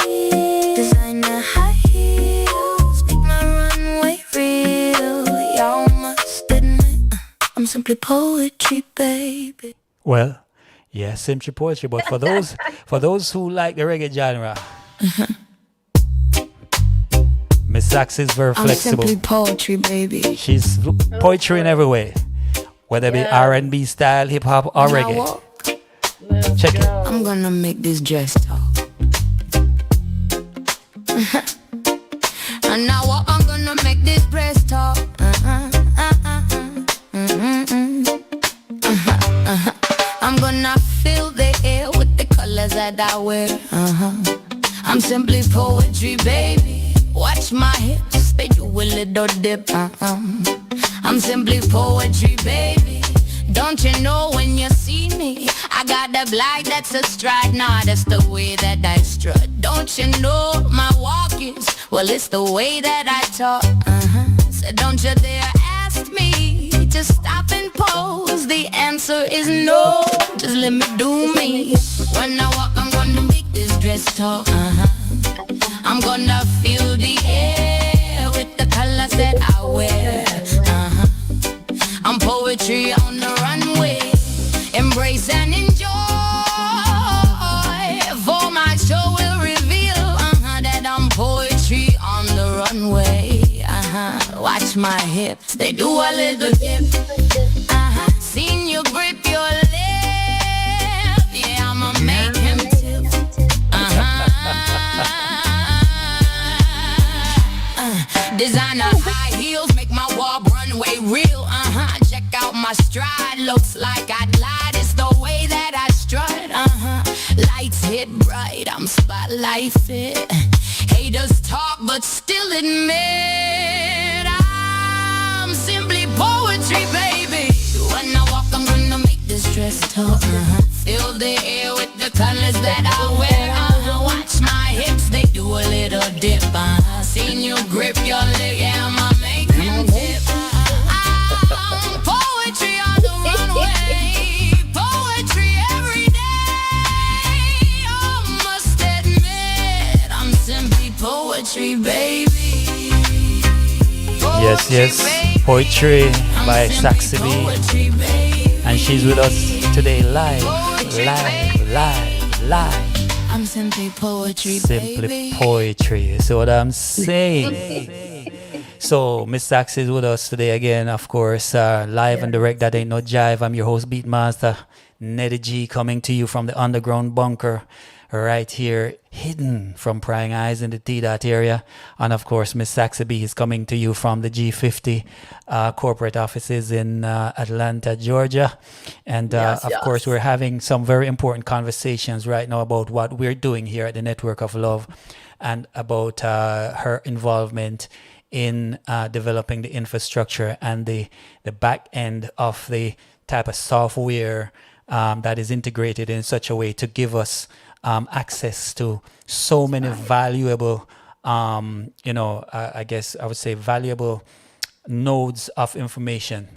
Designer high heels make my runway real. Y'all must admit, I'm simply poetry, baby. Well, yeah, simply poetry. But for those who like the reggae genre, Miss Sax is very I'm flexible. simply poetry, baby. She's poetry in every way, whether it be Yeah. R&B style, hip hop, or When I reggae. walk, Let's Check it. go. I'm gonna make this dress talk. And now I'm gonna make this dress talk. I'm gonna fill the air with the colors that I wear. I'm simply poetry, baby. Watch my hips, they they do a little dip. I'm simply poetry, baby. Don't you know when you see me, I got the black that's a stride. Nah, that's the way that I strut. Don't you know my walk is, well, it's the way that I talk. So don't you dare ask me to stop and pose. The answer is no, just let me do me. When I walk, I'm gonna make this dress talk. I'm gonna feel the air with the colors that I wear. I'm poetry on the runway. Embrace and enjoy. For my show will reveal that I'm poetry on the runway. Watch my hips, they do a little dip. Seen you grip your lip. Yeah, I'ma make him tip. Designer high heels make my walk runway real. Check out my stride, looks like I glide. It's the way that I strut. Lights hit bright, I'm spotlight fit. Haters talk, but still admit I'm simply poetry, baby. When I walk, I'm gonna make this dress talk. Fill the air with the colors that I wear. Watch my hips, they do a little dip. Seen you grip your lip, yeah, I'ma make him tip. I'm poetry on the runway. Poetry every day. I must admit, I'm simply poetry, baby. Yes, yes, Poetry by Saxy B. And she's with us today live. I'm simply poetry, Simply baby. poetry. So what I'm saying. So Miss Saxy is with us today again, of course, live and direct. That ain't no jive. I'm your host, Beatmaster Neddy G, coming to you from the underground bunker, right here, hidden from prying eyes in the T-Dot area. And of course, Miss Saxy B is coming to you from the G50 corporate offices in Atlanta, Georgia. And of course, we're having some very important conversations right now about what we're doing here at the Network of Love and about her involvement in developing the infrastructure and the back end of the type of software that is integrated in such a way to give us access to so many valuable, I guess I would say valuable nodes of information.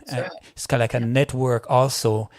It's kind of like a network also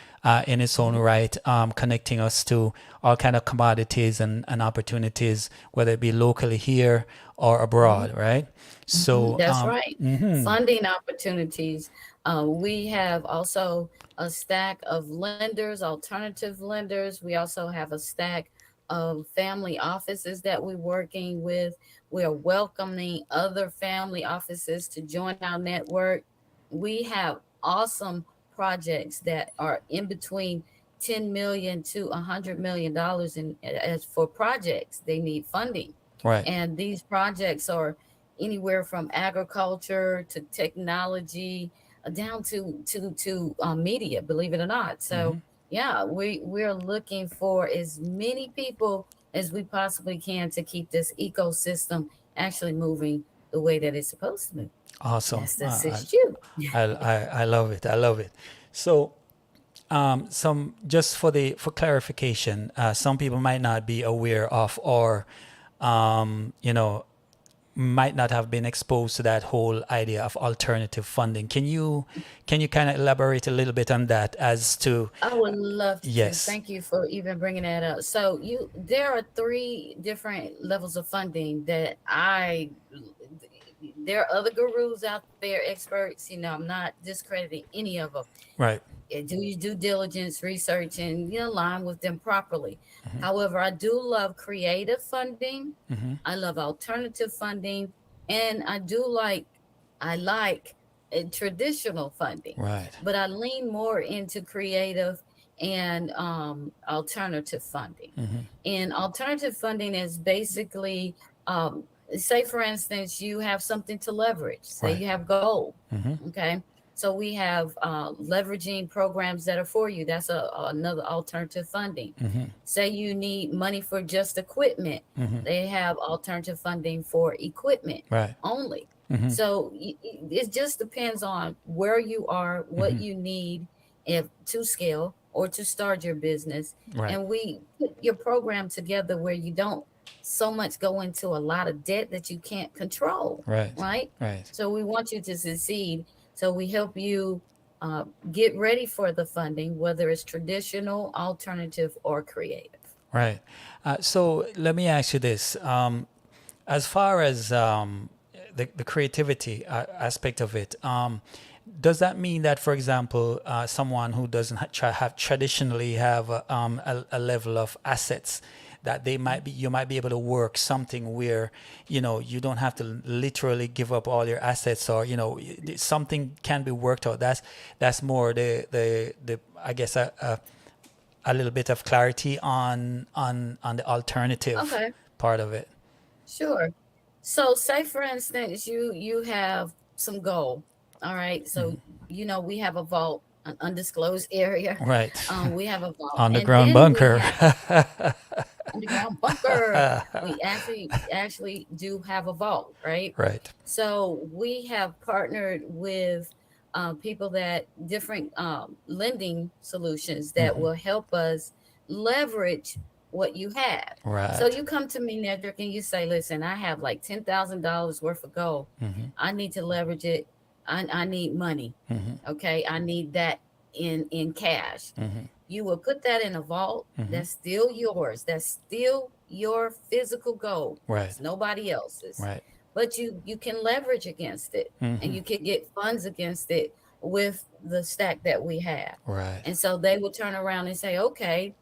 in its own right, connecting us to all kind of commodities and opportunities, whether it be locally here or abroad, right? So That's right. Funding opportunities. We have also a stack of lenders, alternative lenders. We also have a stack of family offices that we're working with. We are welcoming other family offices to join our network. We have awesome projects that are in between 10 million to $100 million in as for projects. They need funding. right. And these projects are anywhere from agriculture to technology down to media, believe it or not. So yeah, we're looking for as many people as we possibly can to keep this ecosystem actually moving the way that it's supposed to move. Awesome. That's to assist you. I love it. I love it. So some just for clarification, some people might not be aware of or might not have been exposed to that whole idea of alternative funding. Can you kind of elaborate a little bit on that as to I would love to. yes. Thank you for even bringing that up. So there are three different levels of funding that there are other gurus out there, experts. I'm not discrediting any of them. Right. Do your due diligence, research, and align with them properly. However, I do love creative funding. I love alternative funding, and I like traditional funding. Right. But I lean more into creative and alternative funding. And alternative funding is basically, say for instance, you have something to leverage. Say Right. you have gold. Mm-hmm. Okay. So we have leveraging programs that are for you. That's another alternative funding. Say you need money for just equipment. Mm-hmm. They have alternative funding for equipment Right. only. Mm-hmm. So it just depends on where you are, what Mm-hmm. you need, if to scale or to start your business. Right. And we put your program together where you don't so much go into a lot of debt that you can't control, Right. right? Right. So we want you to succeed. So we help you uh, get ready for the funding, whether it's traditional, alternative, or creative. Right. So let me ask you this. As far as the creativity aspect of it, does that mean that, for example, someone who doesn't have traditionally have a level of assets, that they might be you might be able to work something where you don't have to literally give up all your assets, or something can be worked out. That's more the I guess a little bit of clarity on the alternative Okay, part of it. sure. So say for instance you have some gold. All right. So we have a vault, an undisclosed area. Right. We have a vault. And Underground then we bunker. have underground bunker. We actually do have a vault, right? Right. So we have partnered with people that different lending solutions that Hmm. will help us leverage what you have. So Right. you come to me, Nedrick, and you say, "Listen, I have like $10,000 worth of gold. Hmm. I need to leverage it. I need money. Hmm. Okay, I need that in cash." Hmm. You will put that in a vault. Hmm. That's still yours. That's still your physical gold. Right. It's nobody else's. Right. But you can leverage against it, and Hmm. you can get funds against it with the stack that we have. Right. And so they will turn around and say, okay,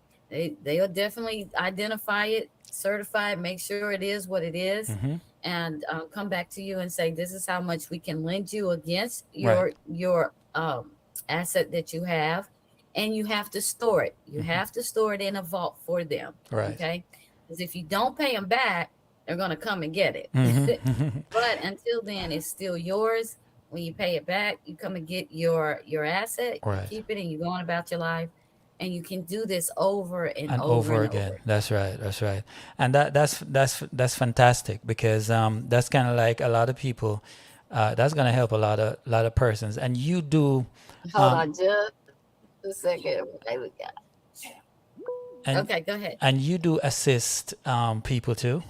they'll definitely identify it, certify it, make sure it is what it is, Hmm. and come back to you and say, this is how much we can lend you against Right. your asset that you have, and you have to store it. You Hmm. have to store it in a vault for them, Right. okay? Because if you don't pay them back, they're gonna come and get it. Hmm. Hmm. But until then, it's still yours. When you pay it back, you come and get your asset. You Right. keep it, and you go on about your life. And you can do this over and And over over and again. over. That's right. That's right. And that's fantastic, because that's kind of like a lot of people. That's gonna help a lot of persons. And you do, Hold um, on just a second. Okay, we got. and Okay, go ahead. and you do assist people too,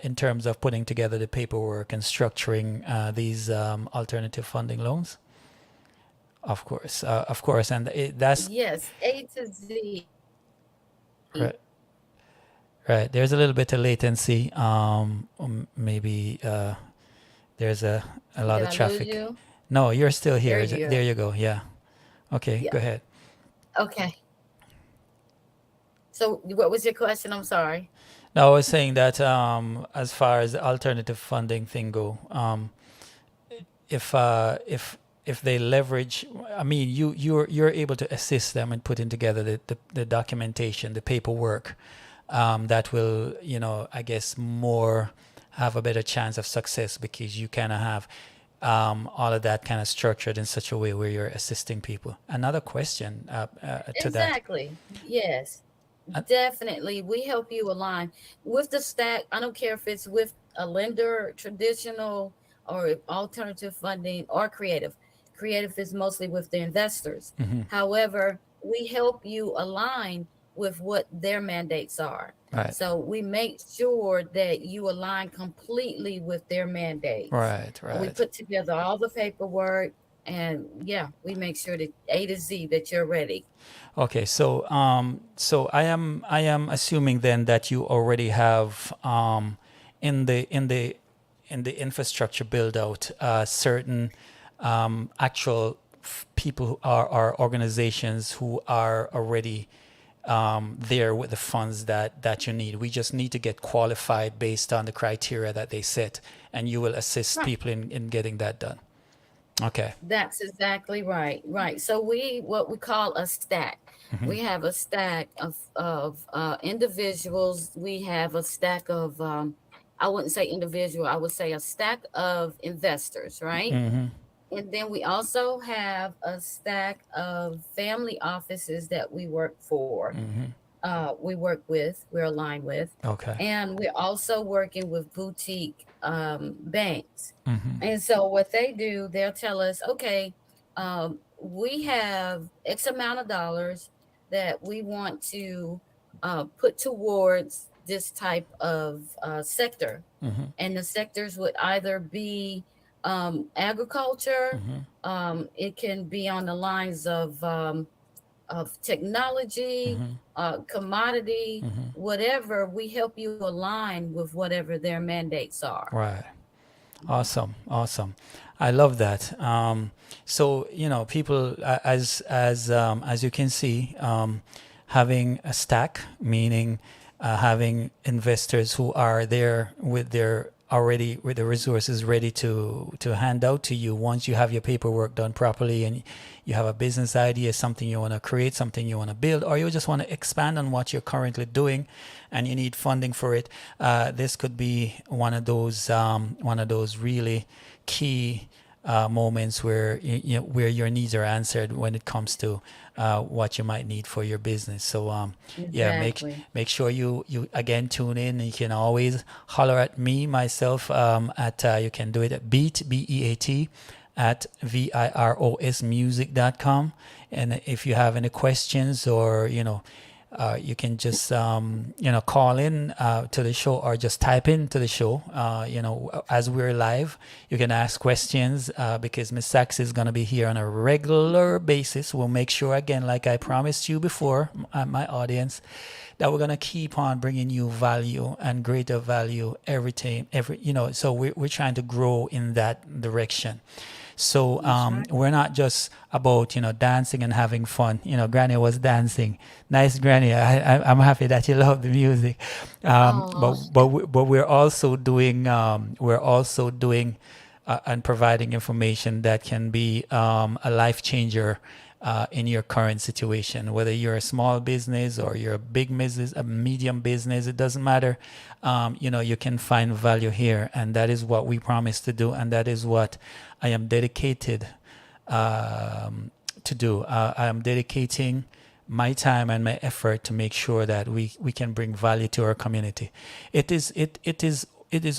in terms of putting together the paperwork and structuring these alternative funding loans. Of course, and that's Yes, A to Z. right. Right. There's a little bit of latency. Maybe there's a lot Did of I lose traffic. you? No, you're still There here. you There go. you go. Yeah. Okay. Yeah. Go ahead. Okay. So what was your question? I'm sorry. Now, I was saying that as far as the alternative funding thing go, if uh, if if they leverage, I mean, you're able to assist them in putting together the documentation, the paperwork, that will, I guess, more have a better chance of success, because you kind of have all of that kind of structured in such a way where you're assisting people. Another question to that. Exactly. Yes. Uh, Definitely. We help you align with the stack. I don't care if it's with a lender, traditional, or alternative funding, or creative. Creative is mostly with the investors. mhm. However, we help you align with what their mandates are. Right. So we make sure that you align completely with their mandates. Right. And we Right. put together all the paperwork, and yeah, we make sure that A to Z that you're ready. Okay, so I am assuming then that you already have, in the infrastructure build out, certain actual people who are organizations who are already there with the funds that you need. We just need to get qualified based on the criteria that they set, and you will assist Right. people in getting that done. Okay. That's exactly right. Right. So we what we call a stack. Hmm. We have a stack of individuals. We have a stack of I wouldn't say individual. I would say a stack of investors. Right. Hmm. And then we also have a stack of family offices that we work for. Hmm. we're aligned with, Okay. and we're also working with boutique banks. Mm-hmm. And so what they do, they'll tell us, okay, we have X amount of dollars that we want to put towards this type of sector, Mm-hmm. and the sectors would either be agriculture, Mm-hmm. it can be on the lines of technology, Mm-hmm. commodity, Mm-hmm. whatever. We help you align with whatever their mandates are. Right. Awesome, awesome. I love that. So people, as you can see, having a stack, meaning having investors who are there with their already with the resources ready to hand out to you once you have your paperwork done properly and you have a business idea, something you want to create, something you want to build, or you just want to expand on what you're currently doing and you need funding for it. This could be one of those really key moments where where your needs are answered when it comes to what you might need for your business. So yeah, Exactly. make sure you again tune in. You can always holler at me myself at you can do it at beat at virosmusic.com. And if you have any questions or you can just call in to the show or just type into the show. As we're live, you can ask questions because Miss Saxy is going to be here on a regular basis. We'll make sure again, like I promised you before, my audience, that we're going to keep on bringing you value and greater value every time. So we're trying to grow in that direction. So That's right. we're not just about dancing and having fun. Granny was dancing. Nice, Granny. I'm happy that you love the music. Oh, But we're also doing and providing information that can be a life changer in your current situation. Whether you're a small business or you're a big business, a medium business, it doesn't matter. You can find value here, and that is what we promise to do, and that is what I am dedicated to do. I am dedicating my time and my effort to make sure that we can bring value to our community. It is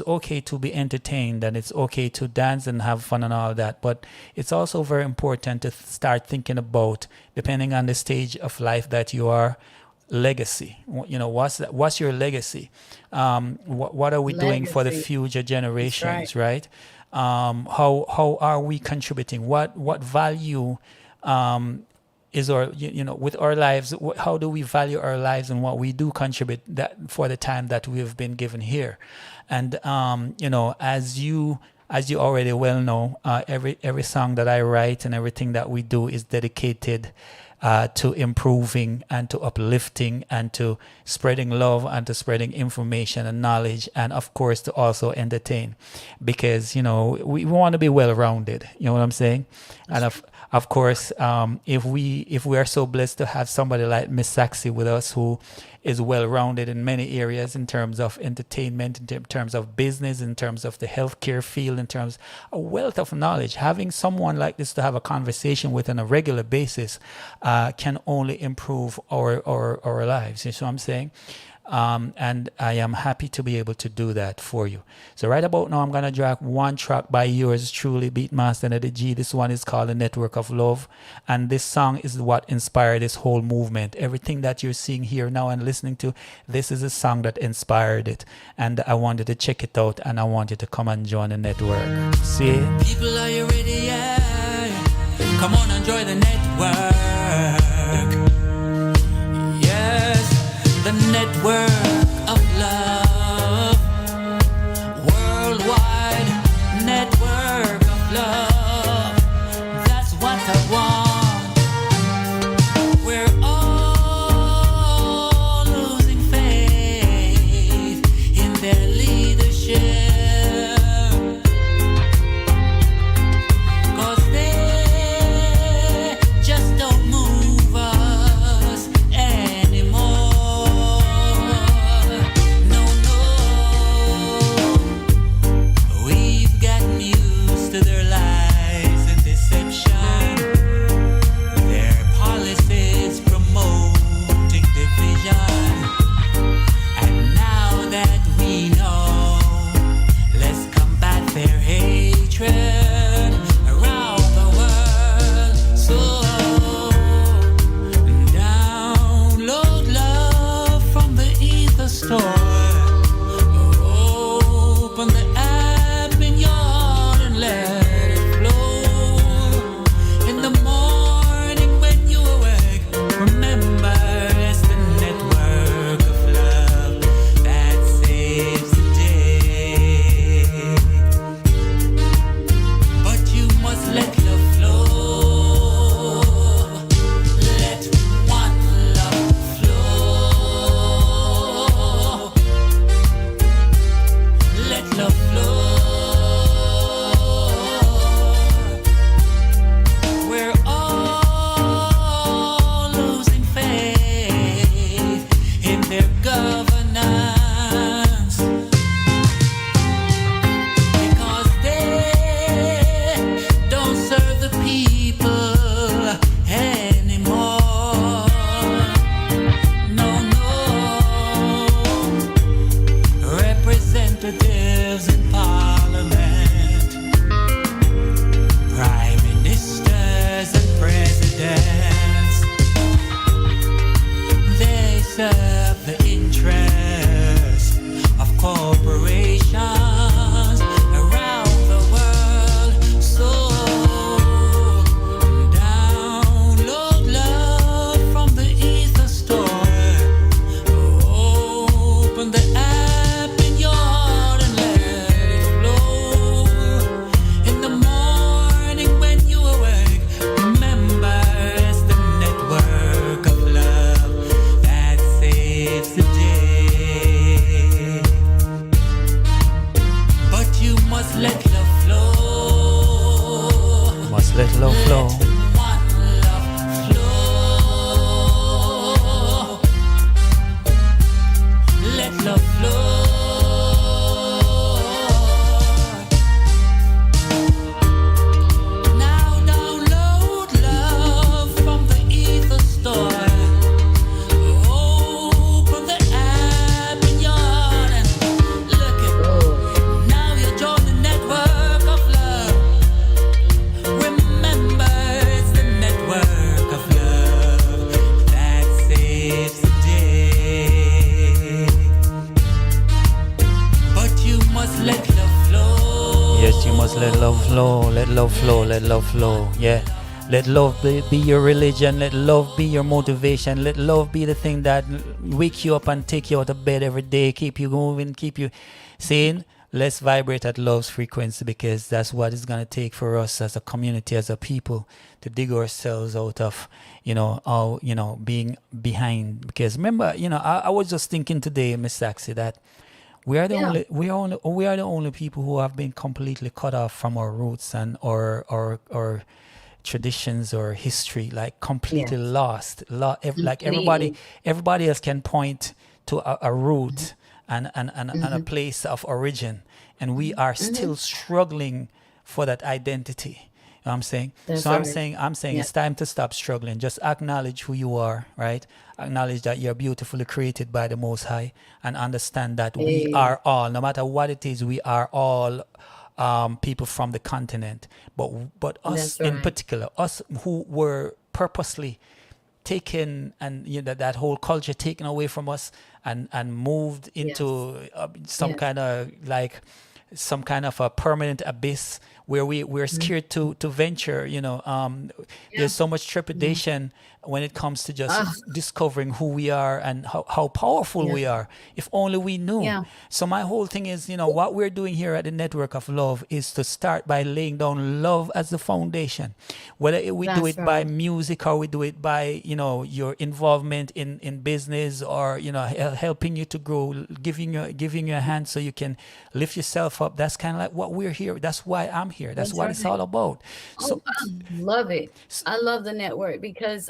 okay to be entertained and it's okay to dance and have fun and all that, but it's also very important to start thinking about, depending on the stage of life that you are, legacy. What's your legacy? What are we doing for the legacy. future That's right. generations, right? How are we contributing? What value is our with our lives? How do we value our lives and what we do contribute that for the time that we have been given here? And as you already well know, every song that I write and everything that we do is dedicated to improving and to uplifting and to spreading love and to spreading information and knowledge, and of course to also entertain, because we want to be well rounded. You know what I'm saying? And of course, if we are so blessed to have somebody like Miss Saxy with us, who is well rounded in many areas, in terms of entertainment, in terms of business, in terms of the healthcare field, in terms of a wealth of knowledge. Having someone like this to have a conversation with on a regular basis can only improve our lives. You see what I'm saying? And I am happy to be able to do that for you. So right about now, I'm going to drop one track by yours truly, Beatmaster Neddy G. This one is called The Network of Love. And this song is what inspired this whole movement. Everything that you're seeing here now and listening to, this is a song that inspired it. And I wanted to check it out, and I want you to come and join the network. See? People, are you ready? Yeah. Come on, enjoy the network. Yes, the network of love, worldwide network of love. That's what I want. We're all losing faith in their leadership, 'cause they just don't move us anymore. flow. Let love flow. Let love flow. Yeah. Let love be your religion. Let love be your motivation. Let love be the thing that wake you up and take you out of bed every day, keep you moving, keep you sane. Let's vibrate at love's frequency, because that's what it's going to take for us as a community, as a people, to dig ourselves out of, all, being behind. Because remember, I was just thinking today, Miss Saxy, that Yeah, we are the only people who have been completely cut off from our roots and our traditions or history, like completely yes, lost. Like completely. everybody else can point to a Mhm, root and a mhm, place of origin, and we are still mhm. struggling for that identity. You know what I'm saying? So That's right. I'm saying Yeah, it's time to stop struggling. Just acknowledge who you are, right? Acknowledge that you're beautifully created by the Most High, and understand that we eh, are all, no matter what it is, we are all people from the continent. But us that's in right. particular, us who were purposely taken, and that whole culture taken away from us, and moved Yes, into some yes. kind of like some kind of a permanent abyss where we're Mhm. scared to venture. Yeah. There's so much Mhm. trepidation when it comes to just Ah, discovering who we are and how powerful yeah, we are. If only we knew. yeah. So my whole thing is, what we're doing here at the Network of Love is to start by laying down love as the foundation. Whether we do That's it by right. music, or we do it by, your involvement in business, or, helping you to grow, giving you a hand so you can lift yourself up. That's kind of like what we're here. That's why I'm here. That's That's what it's right. all about. Oh, So, I love it. I love the network because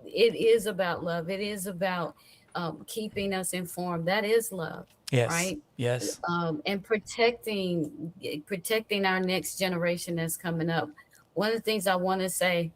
it is about love. It is about keeping us informed. That is love, yes, right? yes, And protecting our next generation that's coming up. One of the things I want to say,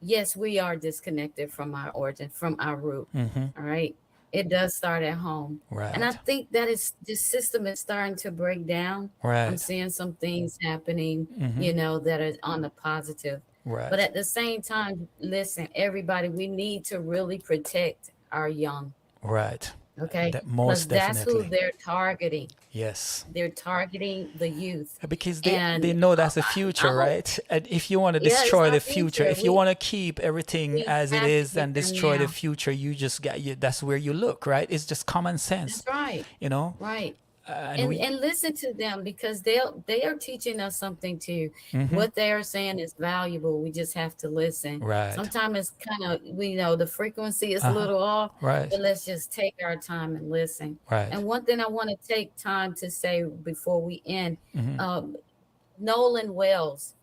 yes, we are disconnected from our origin, from our root. mm-hmm, All right. It does start at home. And I right, think that is this system is starting to break down. I'm right, seeing some things happening, mm-hmm, that are on the positive. But right, at the same time, listen, everybody, we need to really protect our young, right. okay? That Because most that's who definitely. they're targeting. Yes. They're targeting the youth. Because they And know that's the future, I'm a, right? And if you want to yeah, it's destroy our the future, future. if you want to keep everything We as it have to is get and them destroy the now. future, that's where you look, right? It's just common That's sense, right. you know? Right. And and we, and listen to them because they are teaching us something too. mm-hmm, What they are saying is valuable. We just have to listen. right. Sometimes it's kind of, we know the frequency is a Uh-huh. little off, Right. but let's just take our time and listen. Right. And one thing I want to take time to say before we end, Mm-hmm. um, Nolan Wells,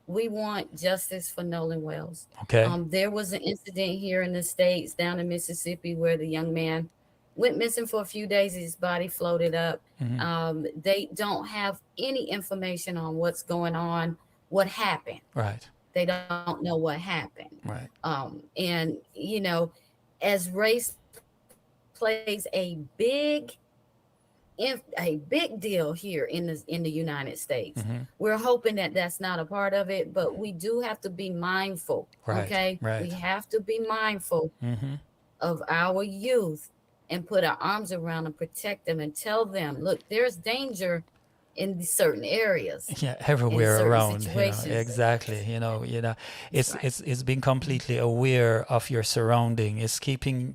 we want justice for Nolan Wells. Okay. There was an incident here in the States, down in Mississippi, where the young man went missing for a few days. His body floated up. Mm-hmm. They don't have any information on what's going on, what happened. Right. They don't know what happened. Right. And, as race plays a big deal here in the United States. Mm-hmm. We're hoping that that's not a part of it, but we do have to be mindful. Right. Okay, we Right. have to be mindful Mm-hmm. of our youth and put our arms around and protect them and tell them, look, there's danger in certain areas, Yeah, in everywhere certain around, situations. exactly. That's It's right. it's being completely aware of your surrounding. It's keeping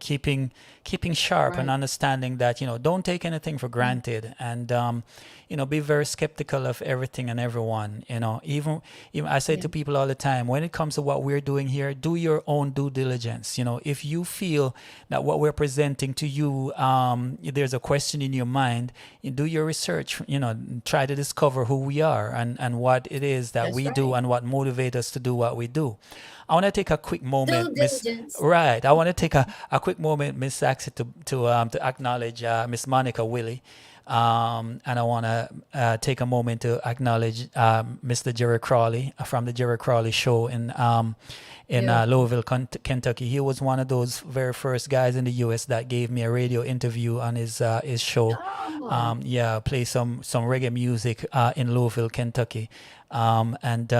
sharp and Right. understanding that, don't take anything for Mm. granted, and be very skeptical of everything and everyone. Even I say Yeah, to people all the time, when it comes to what we're doing here, do your own due diligence. If you feel that what we're presenting to you, there's a question in your mind, you do your research. Try to discover who we are, and what it is that that's we do, right. and what motivates us to do what we do. I want to take a quick Due moment, Miss. diligence. Right. I want to take a quick moment, Miss Saxy, to acknowledge Miss Monica Willie. And I want to take a moment to acknowledge Mr. Jerry Crawley from the Jerry Crawley Show in Beautiful. Louisville, Kentucky. He was one of those very first guys in the U.S. that gave me a radio interview on his show. Oh, Yeah, play some reggae music in Louisville, Kentucky. It's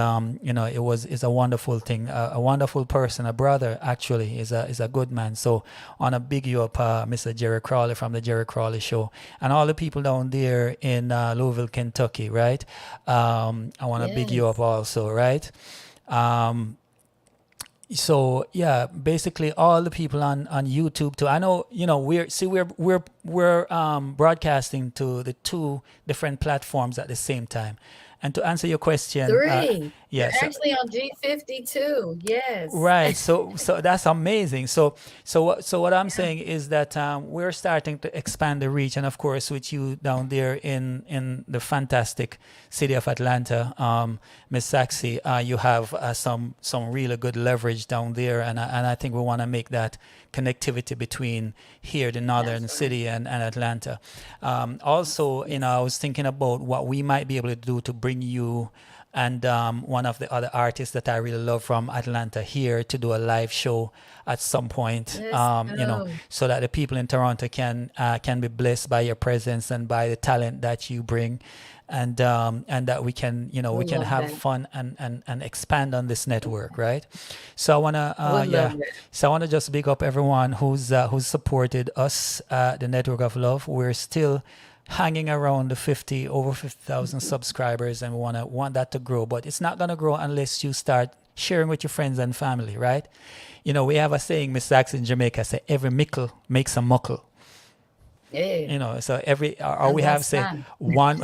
a wonderful thing, a wonderful person, a brother actually, is a good man. So I want to big you up, Mr. Jerry Crawley from the Jerry Crawley Show, and all the people down there in Louisville, Kentucky, right? I want to big you up Yes. also, right? Um, so yeah, basically all the people on YouTube too. I know, we're broadcasting to the two different platforms at the same time. And to answer your question, Three. You're yes, actually on G52. Yes. right. So that's amazing. So what I'm saying is that we're starting to expand the reach, and of course, with you down there in the fantastic city of Atlanta, Miss Saxy, you have some really good leverage down there, and I think we want to make that connectivity between here, the northern That's right. city, and Atlanta. Also, I was thinking about what we might be able to do to bring you and one of the other artists that I really love from Atlanta here to do a live show at some point, Let's go. so that the people in Toronto can be blessed by your presence and by the talent that you bring, and that we can we Would can love have that. fun and expand on this network, right? So I wanna Would yeah, love that. so I wanna just big up everyone who's supported us, the Network of Love. We're still hanging around the over 50,000 subscribers, and we want that to grow, but it's not gonna grow unless you start sharing with your friends and family, right? We have a saying, Miss Sachs in Jamaica say, every mickle makes a muckle. Yeah. So every, or And we have that's say fine. one,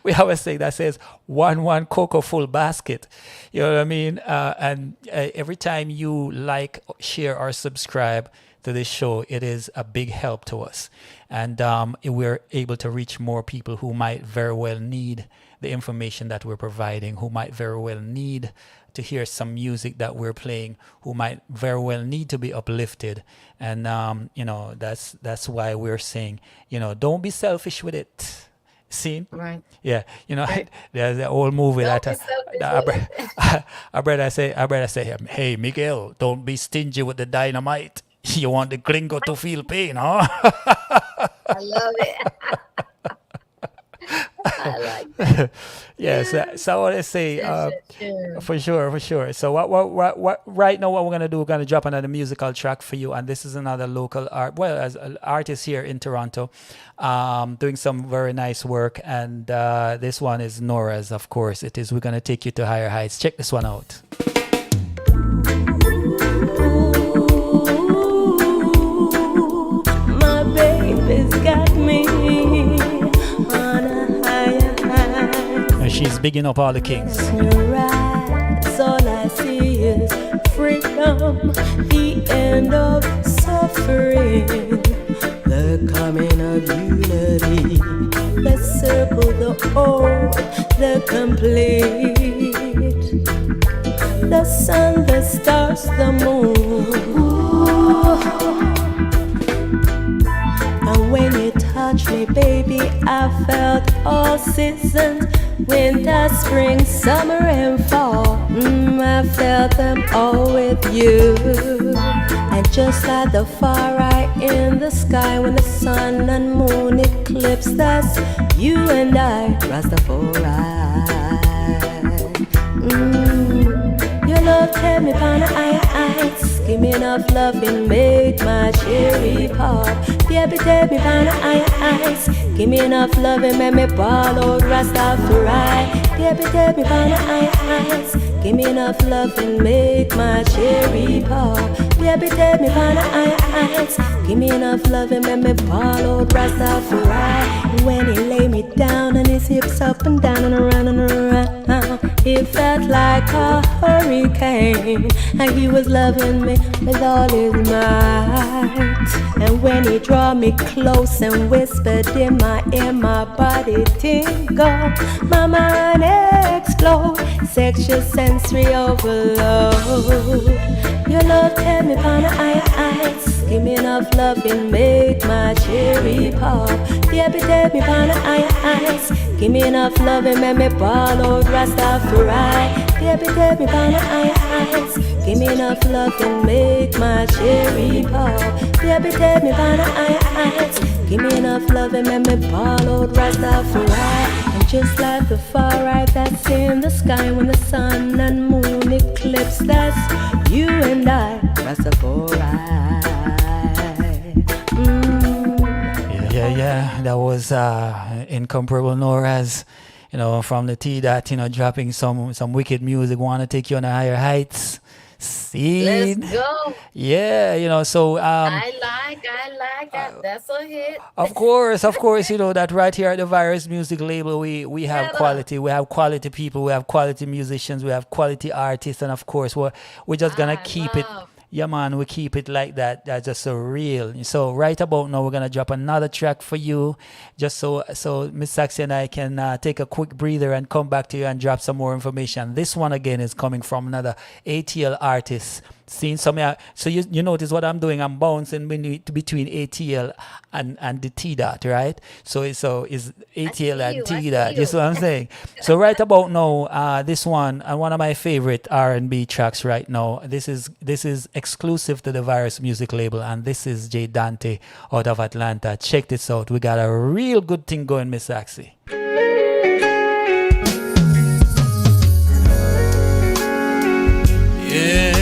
we have a saying that says one cocoa full basket. You know what I mean? And every time you like, share, or subscribe to this show, it is a big help to us. And we're able to reach more people who might very well need the information that we're providing, who might very well need to hear some music that we're playing, who might very well need to be uplifted. And that's why we're saying, don't be selfish with it. See? Right. Yeah, Right. there's the old movie Don't that be selfish our, with bro- it. our brother say, hey Miguel, don't be stingy with the dynamite. You want the gringo to feel pain, huh? I love it. I like that. Yes. So I want to say, Sure, sure, sure. for sure, for sure. So what right now, what we're gonna do, we're gonna drop another musical track for you, and this is another local as an artist here in Toronto, doing some very nice work, and this one is Nora's, of course. It is. We're gonna take you to higher heights. Check this one out. Ooh, my baby's got me on a higher high. And she's bigging up all the kings. In your eyes, all I see is freedom, the end of suffering, the coming of unity, the circle, the whole, the complete, the sun, the stars, the moon. Ooh. And when you touch me, baby, I felt all seasons, winter, spring, summer, and fall. I felt them all with you. And just like the far right in the sky when the sun and moon eclipse us, you and I, Rastafari. Your love kept me on the ice. Give me enough love and make my cherry pop. Baby, take me on the ice. Give me enough love and make me ball out Rastafari. Baby, take me on the ice. Give me enough love and make my cherry pop. Baby, take me on the ice. Give me enough love and make me ball out Rastafari. When he lay me down and his hips up and down and around and around, it felt like a hurricane, and he was loving me with all his might. And when he drew me close and whispered in my ear, my body tingled, my mind explode, sexual sensory overload. Your love kept me on the ice. Give me enough love and make my cherry pop. Baby, take me on the ice. Give me enough love and make me ball out Rastafari. Baby, take me on the ice. Give me enough love and make my cherry pop. Baby, take me on the ice. Give me enough love and make me ball out Rastafari. And just like the far right that's in the sky when the sun and moon eclipse. That's you and I, Rastafari. Yeah. That was incomparable Nora's, from the T that, dropping some wicked music, want to take you on a higher heights. See? Let's go. Yeah, so I like that. That's a hit. of course, that right here at the Virus Music label, we have quality. We have quality people. We have quality musicians. We have quality artists, and of course, we're just gonna keep it. Love. Yeah, man, we keep it like that. That's just so real. So right about now, we're gonna drop another track for you, just so Miss Saxy and I can take a quick breather and come back to you and drop some more information. This one again is coming from another ATL artist. Seeing some, so you notice what I'm doing? I'm bouncing between ATL and the T dot, right? So it's ATL and T dot. You see what I'm saying? So right about now, this one and one of my favorite R&B tracks right now. This is exclusive to the Virus Music label, and this is J Dante out of Atlanta. Check this out. We got a real good thing going, Miss Saxy. Yeah.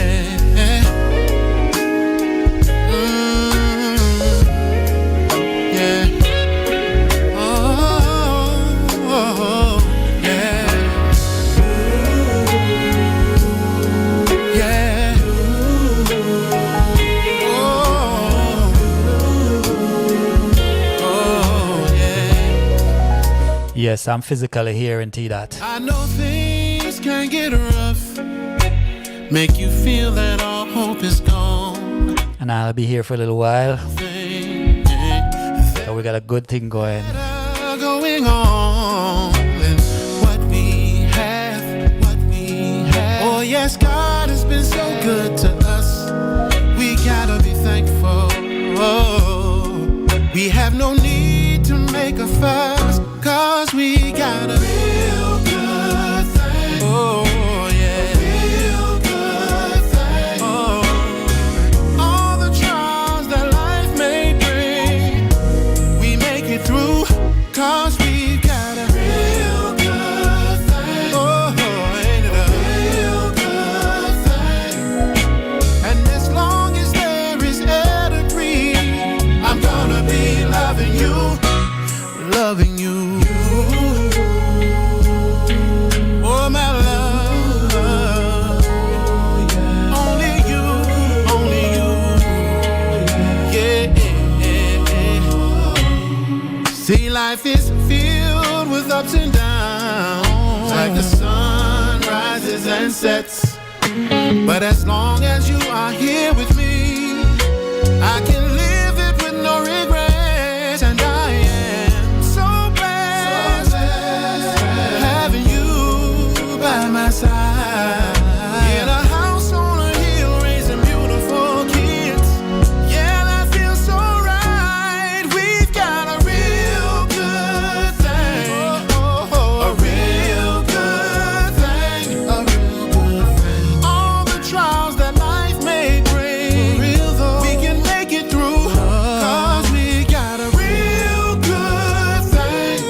Yes, I'm physically here in T-Dot. I know things can get rough, make you feel that all hope is gone. And I'll be here for a little while. So we got a good thing going. Going on and what we have. Oh yes, God has been so good to us. We gotta be thankful. Oh, we have no need to make a fuss, 'cause we got a real good thing. Oh yeah, real good thing. Oh, all the trials that life may bring, we make it through, 'cause we got a real good thing. Oh, ain't it a real good thing? And as long as there is air to breathe, I'm gonna be loving you. Loving you. Oh my love, only you, yeah. See, life is filled with ups and downs, like the sun rises and sets. But as long as you are here with me, I can live it with no regrets, and I am so blessed having you by my side. In a house on a hill, raising beautiful kids. Yeah, that feels so right. We've got a real good thing. A real good thing. A real good thing. All the trials that life may bring, we can make it through, 'cause we got a real good thing.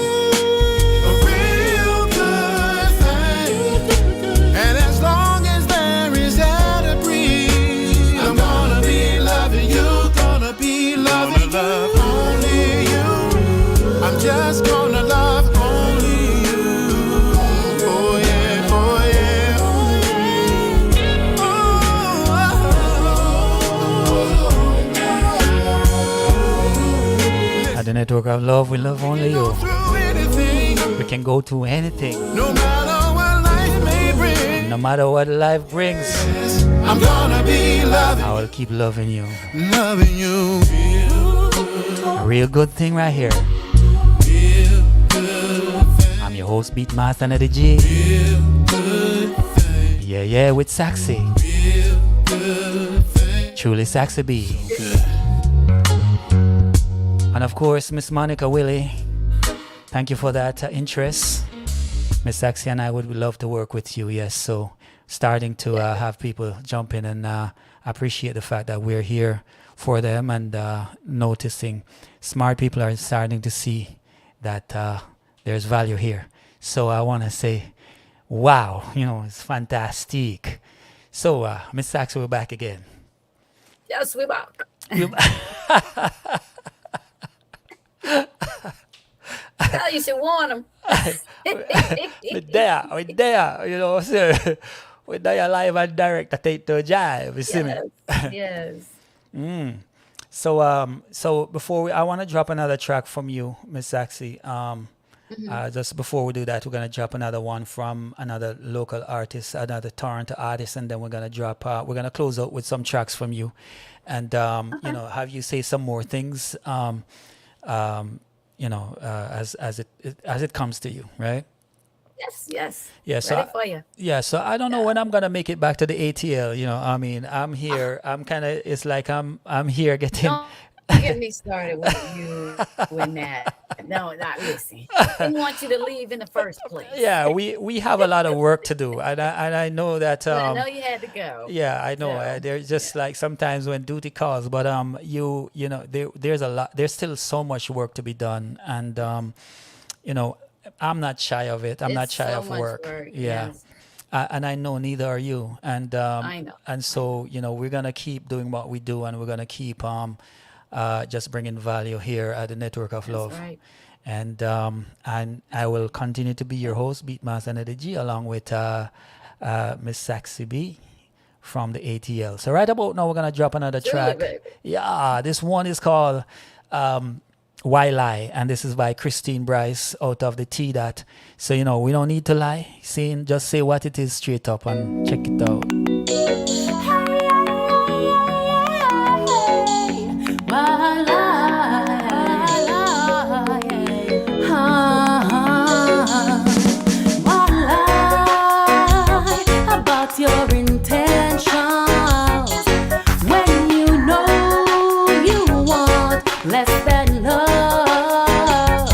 A real good thing. And as long as there is air to breathe, I'm gonna be loving you, gonna be loving you, only you. I'm just gonna love only you. Oh yeah, oh yeah, oh yeah. At the Network of Love, we love only you. Through anything, We can go through anything, no matter what life may bring, no matter what life brings. I'm gonna be loving, I will keep loving you. loving you. A real good thing right here. I'm your host, Beatmaster Neddy G. Yeah, with Saxy. Truly Saxy B. And of course, Miss Monica Willie. Thank you for that interest. Miss Saxy and I would love to work with you, yes. So starting to have people jump in and appreciate the fact that we're here for them, and noticing smart people are starting to see that there's value here. So I want to say, wow, it's fantastic. So, Miss Saxy, we're back again. Yes, we back. You, Well, you should warn them. we're there, so we're there live and direct at 8 to Jive, you see me? Yes, yes. So before I want to drop another track from you, Miss Saxy. Just before we do that, we're gonna drop another one from another local artist, another Toronto artist, and then we're gonna drop. We're gonna close out with some tracks from you, and have you say some more things, as it comes to you, right? Yes, yes. Yeah. So Ready for you. yeah. So I don't know when I'm gonna make it back to the ATL. I mean, I'm here. I'm kind of. It's like I'm here getting. Don't get me started with you and that. No, not listen. I didn't want you to leave in the first place. Yeah, we have a lot of work to do, and I know that. But I know you had to go. Yeah, I know. So, There's just like sometimes when duty calls, but there's a lot. There's still so much work to be done, and I'm not shy of it. I'm not it's shy so of much work. work. Yeah. Yes, And I know neither are you, and I know. so we're gonna keep doing what we do, and we're gonna keep just bringing value here at the Network of That's Love. right. And I will continue to be your host, Beatmaster Neddy, along with Miss Saxy B from the ATL. So right about now, we're gonna drop another Do it, track. baby. Yeah, this one is called Why Lie, and this is by Christine Bryce out of the T Dot. So we don't need to lie. Just say what it is straight up and check it out. About your intentions when you know you want less than love,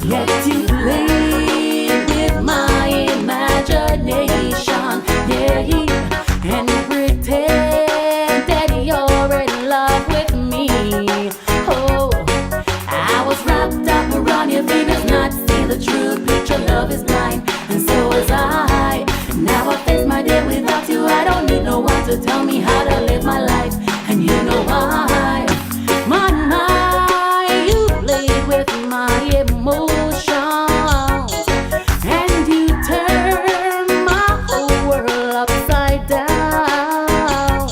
yet you play with my imagination, yeah, and pretend that you're in love with me. Oh, I was wrapped up around your fingers, not see the true picture. Love is blind, and so was I. Now I face my day without you. I don't need no one to tell me how to live my life, and you know why. You played with my emotions, and you turned my whole world upside down.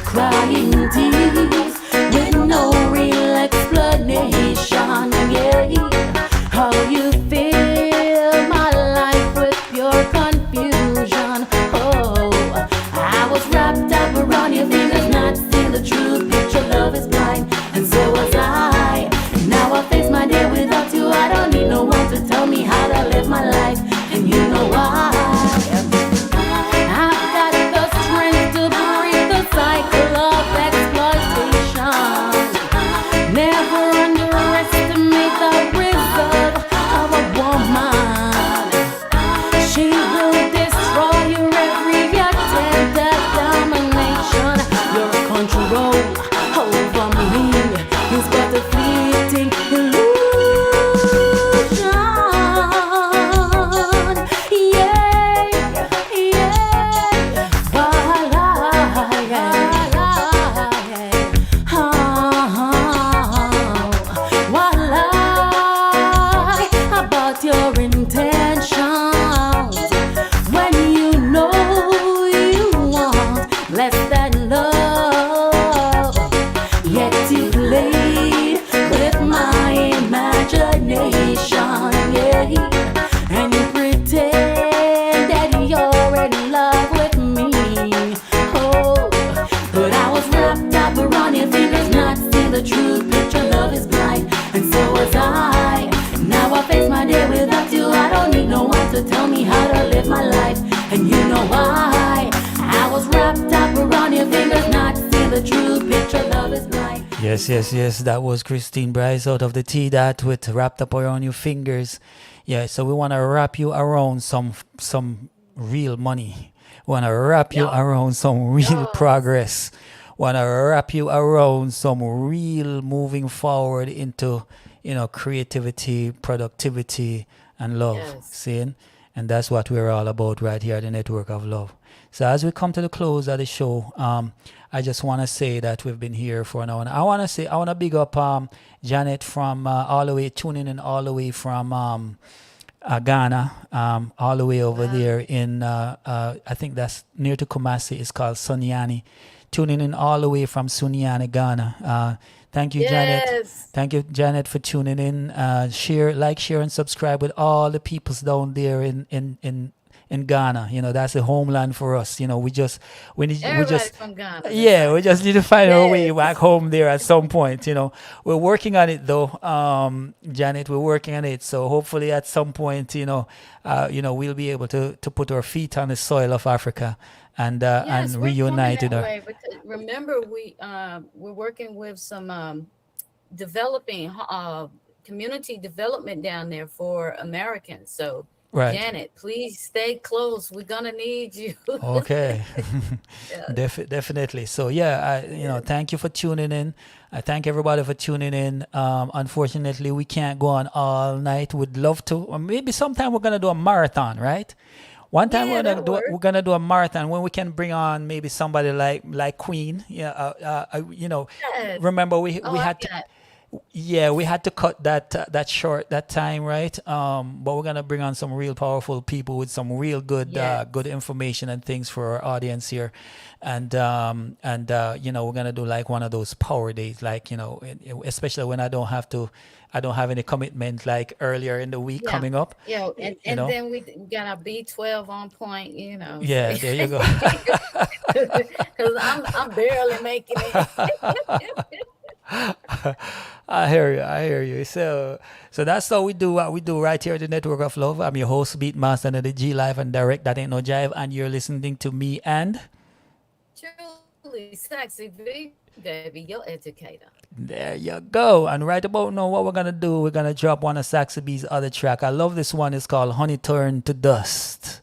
Crying tears with no real explanation, yeah. How you fill my life with pure confusion. Oh, I was wrapped up around your fingers, not seeing the true picture. Love is blind, and so was I. Now I face my day without you. I don't need no one to tell me how to live my life, and you know why. I've got the strength to break the cycle of exploitation. Never underestimate the reserve of a woman. She will destroy your every attempt at domination. Your control over me is but a fleeting illusion. Yeah, yeah. What lie about your intentions when you know you want less than love, yet you played with my imagination, yeah, and you pretend that you're in love with me. Oh, but I was wrapped up around your fingers, not seeing the true picture. Love is blind, and so was I. Now I face my day without you. I don't need no one to tell me how to live my life, and you know why. I was wrapped up around your fingers, not seeing the true picture. Love is blind. Yes. That was Christine Bryce out of the T Dot with Wrapped Up Around Your Fingers. Yeah, so we want to wrap you around some real money. We want to wrap you around some real progress. Want to wrap you around some real moving forward into creativity, productivity, and love, Yes. seeing? And that's what we're all about right here at the Network of Love. So as we come to the close of the show, I just want to say that we've been here for an hour. And I want to big up Janet from all the way, tuning in all the way from Ghana, all the way over there in, I think that's near to Kumasi. It's called Sunyani. Tuning in all the way from Sunyani, Ghana. Thank you, Janet. Yes. Thank you, Janet, for tuning in. Share, and subscribe with all the peoples down there in Ghana. You know, that's the homeland for us. You know, we just Everybody from Ghana. That's yeah, we right. just need to find our way Yes. back home there at some point. You know, we're working on it though, Janet. We're working on it. So hopefully at some point, we'll be able to put our feet on the soil of Africa and Yes, we're coming reunite that with our. way. Because remember, we're working with some developing community development down there for Americans. So Right. Janet, please stay close. We're gonna need you. Okay. Yeah. Definitely. So yeah, thank you for tuning in. I thank everybody for tuning in. Unfortunately, we can't go on all night. We'd love to. Or maybe sometime we're gonna do a marathon, right? One time Yeah, that'll work. we're gonna do a marathon when we can bring on maybe somebody like Queen. Yeah, Yes. remember we Oh, we I had to. got. Yeah, we had to cut that short that time, right? But we're gonna bring on some real powerful people with some real good Yes. good information and things for our audience here, and we're gonna do like one of those power days, like especially when I don't have any commitment like earlier in the week Yeah. coming up, Yeah, y- and, you and know. then we got our B12 on point, Yeah, so there you go. because I'm barely making it. I hear you. So that's how we do what we do right here at the Network of Love. I'm your host, Beatmaster, and the G Live and Direct. That ain't no jive, and you're listening to me and Truly, Saxy V, baby, your educator. there you go. And right about now, what we're gonna do, we're gonna drop one of Saxy B's other track. I love this one. It's called Honey Turned to Dust.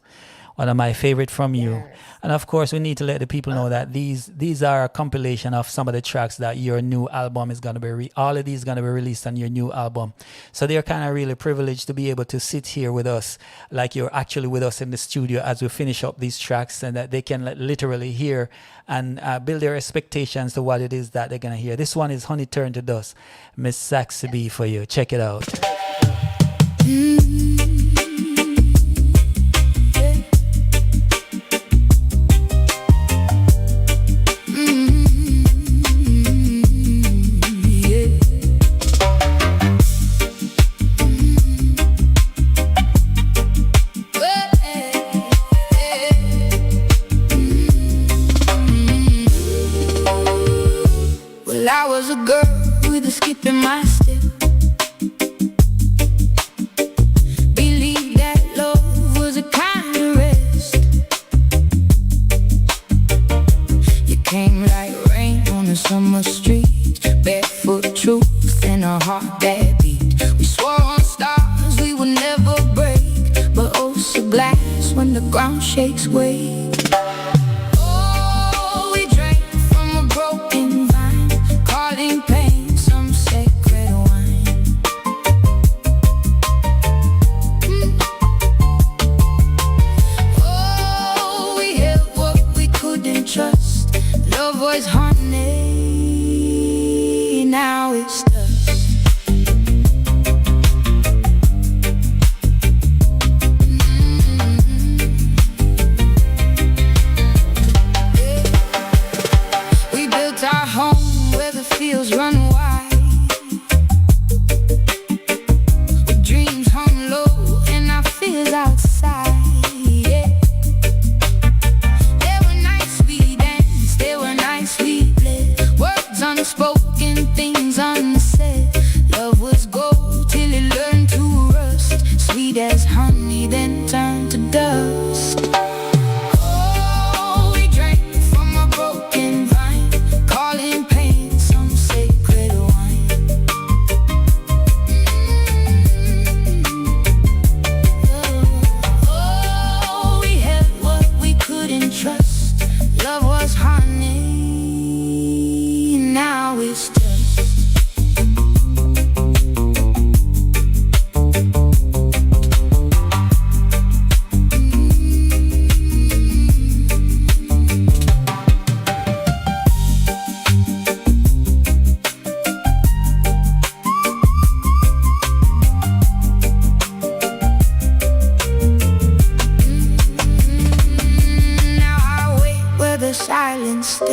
One of my favorite from you. Yes. And of course, we need to let the people know that these are a compilation of some of the tracks that your new album is gonna be. All of these gonna be released on your new album. So they're kind of really privileged to be able to sit here with us, like you're actually with us in the studio as we finish up these tracks, and that they can literally hear and build their expectations to what it is that they're gonna hear. This one is Honey Turned to Dust, Miss Saxy B for you. Check it out. Well, I was a girl with a skip in my step. Believed that love was a kind of rest. You came like rain on a summer street, barefoot truth and a heart that beat. We swore on stars we would never break, but oh so glass when the ground shakes way. Oh, we drank from a broken vine, calling pain some sacred wine. Oh, we held what we couldn't trust. Love was honey, now it's dust. We built our home where the fields run wide, with dreams hung low and our fears outside. Yeah. There were nights we danced, there were nights we bled, words unspoken, things unsaid. Love was gold till it learned to rust, sweet as honey then turned to dust. Oh, we drank from a broken vine, calling pain some sacred wine. Oh, we had what we couldn't trust. Love was honey, now it's dust.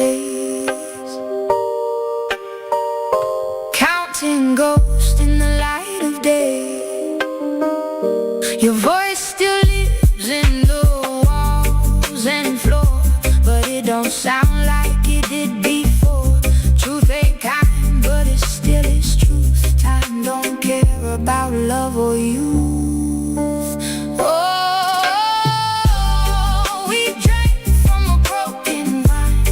days, counting ghosts in the light of day. Your voice still lives in the walls and floor, but it don't sound like it did before. Truth ain't kind, but it still is truth. Time don't care about love or youth. Oh, we drank from a broken wine,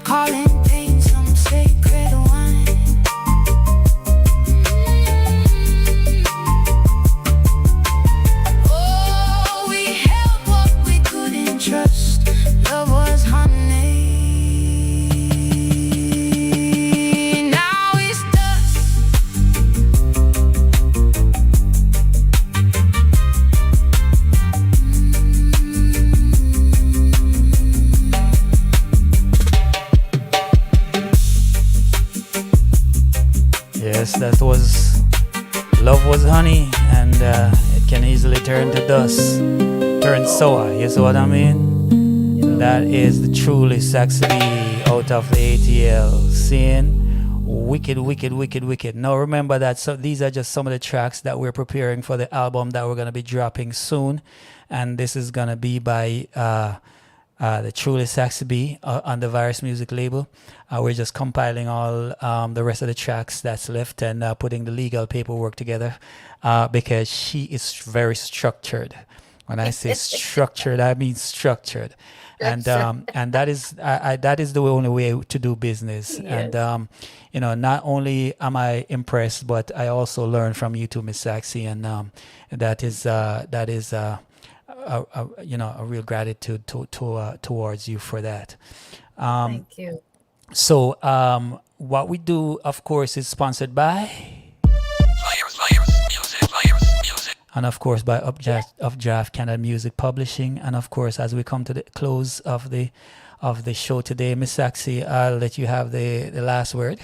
calling pain some sacred wine. Oh, we held what we couldn't trust. Love was honey. Now it's dust. Yes, that was Love Was Honey, and it can easily turn to dust, turn sour, you see what I mean? That is the truly Saxy out of the ATL scene. Wicked, wicked, wicked, wicked. Now remember that these are just some of the tracks that we're preparing for the album that we're going to be dropping soon, and this is going to be by the truly Saxy on the Viros music label. We're just compiling all the rest of the tracks that's left and putting the legal paperwork together because she is very structured. When I say structured, I mean structured. And that is the only way to do business. Yes. And not only am I impressed, but I also learn from you too, Miss Saxy, and that is a real gratitude towards you for that. Thank you. So what we do, of course, is sponsored by and of course by Updraft Canada Music Publishing. And of course, as we come to the close of the show today, Miss Saxy, I'll let you have the last word.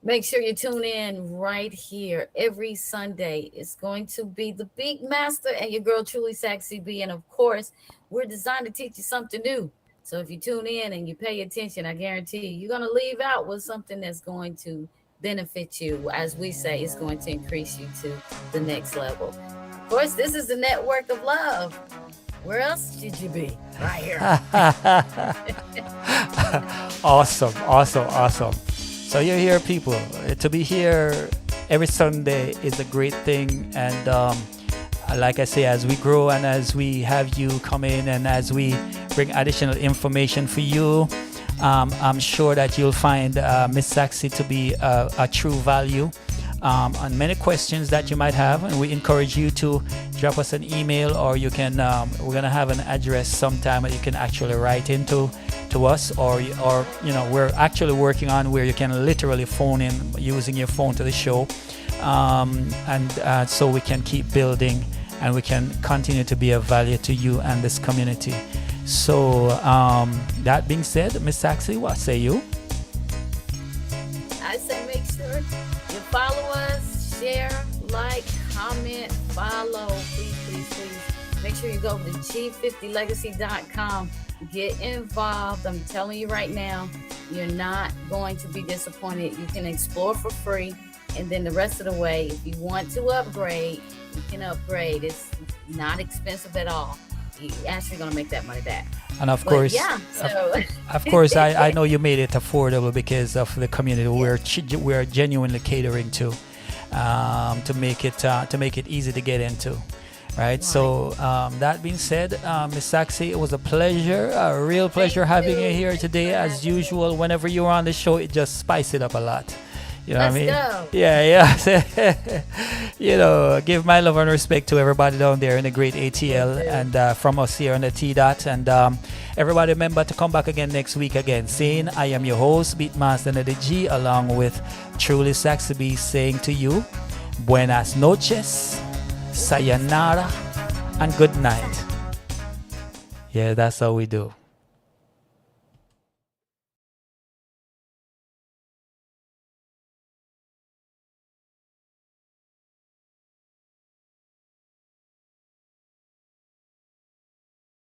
Make sure you tune in right here every Sunday. It's going to be the Beat Master and your girl Truly Saxy B. And of course, we're designed to teach you something new. So if you tune in and you pay attention, I guarantee you're going to leave out with something that's going to benefit you. As we say, it's going to increase you to the next level. Of course, this is the network of love. Where else should you be? Right here. Awesome. So you're here, people. To be here every Sunday is a great thing. And like I say, as we grow and as we have you come in and as we bring additional information for you, I'm sure that you'll find Miss Saxy to be a true value on many questions that you might have. And we encourage you to drop us an email, or you can, we're going to have an address sometime that you can actually write into to us, or we're actually working on where you can literally phone in using your phone to the show, and so we can keep building and we can continue to be of value to you and this community. So that being said, Miss Saxy, what say you? I say make sure you follow us, share, like, comment, follow, please. Make sure you go to G50legacy.com. Get involved. I'm telling you right now, you're not going to be disappointed. You can explore for free, and then the rest of the way, if you want to upgrade, you can upgrade. It's not expensive at all. You're actually going to make that money back. And of course, of course, I know you made it affordable because of the community we're genuinely catering to make it easy to get into. Right. So that being said, Miss Saxy, it was a pleasure, a real pleasure having you here today. As usual, whenever you're on the show, it just spice it up a lot. You know what I mean? Go. Yeah. Give my love and respect to everybody down there in the great ATL, and from us here on the T-Dot. And everybody remember to come back again next week again. Saying, I am your host, Beatmaster Neddy G, along with Truly Saxy B, saying to you, buenas noches, sayonara, and good night. Yeah, that's how we do.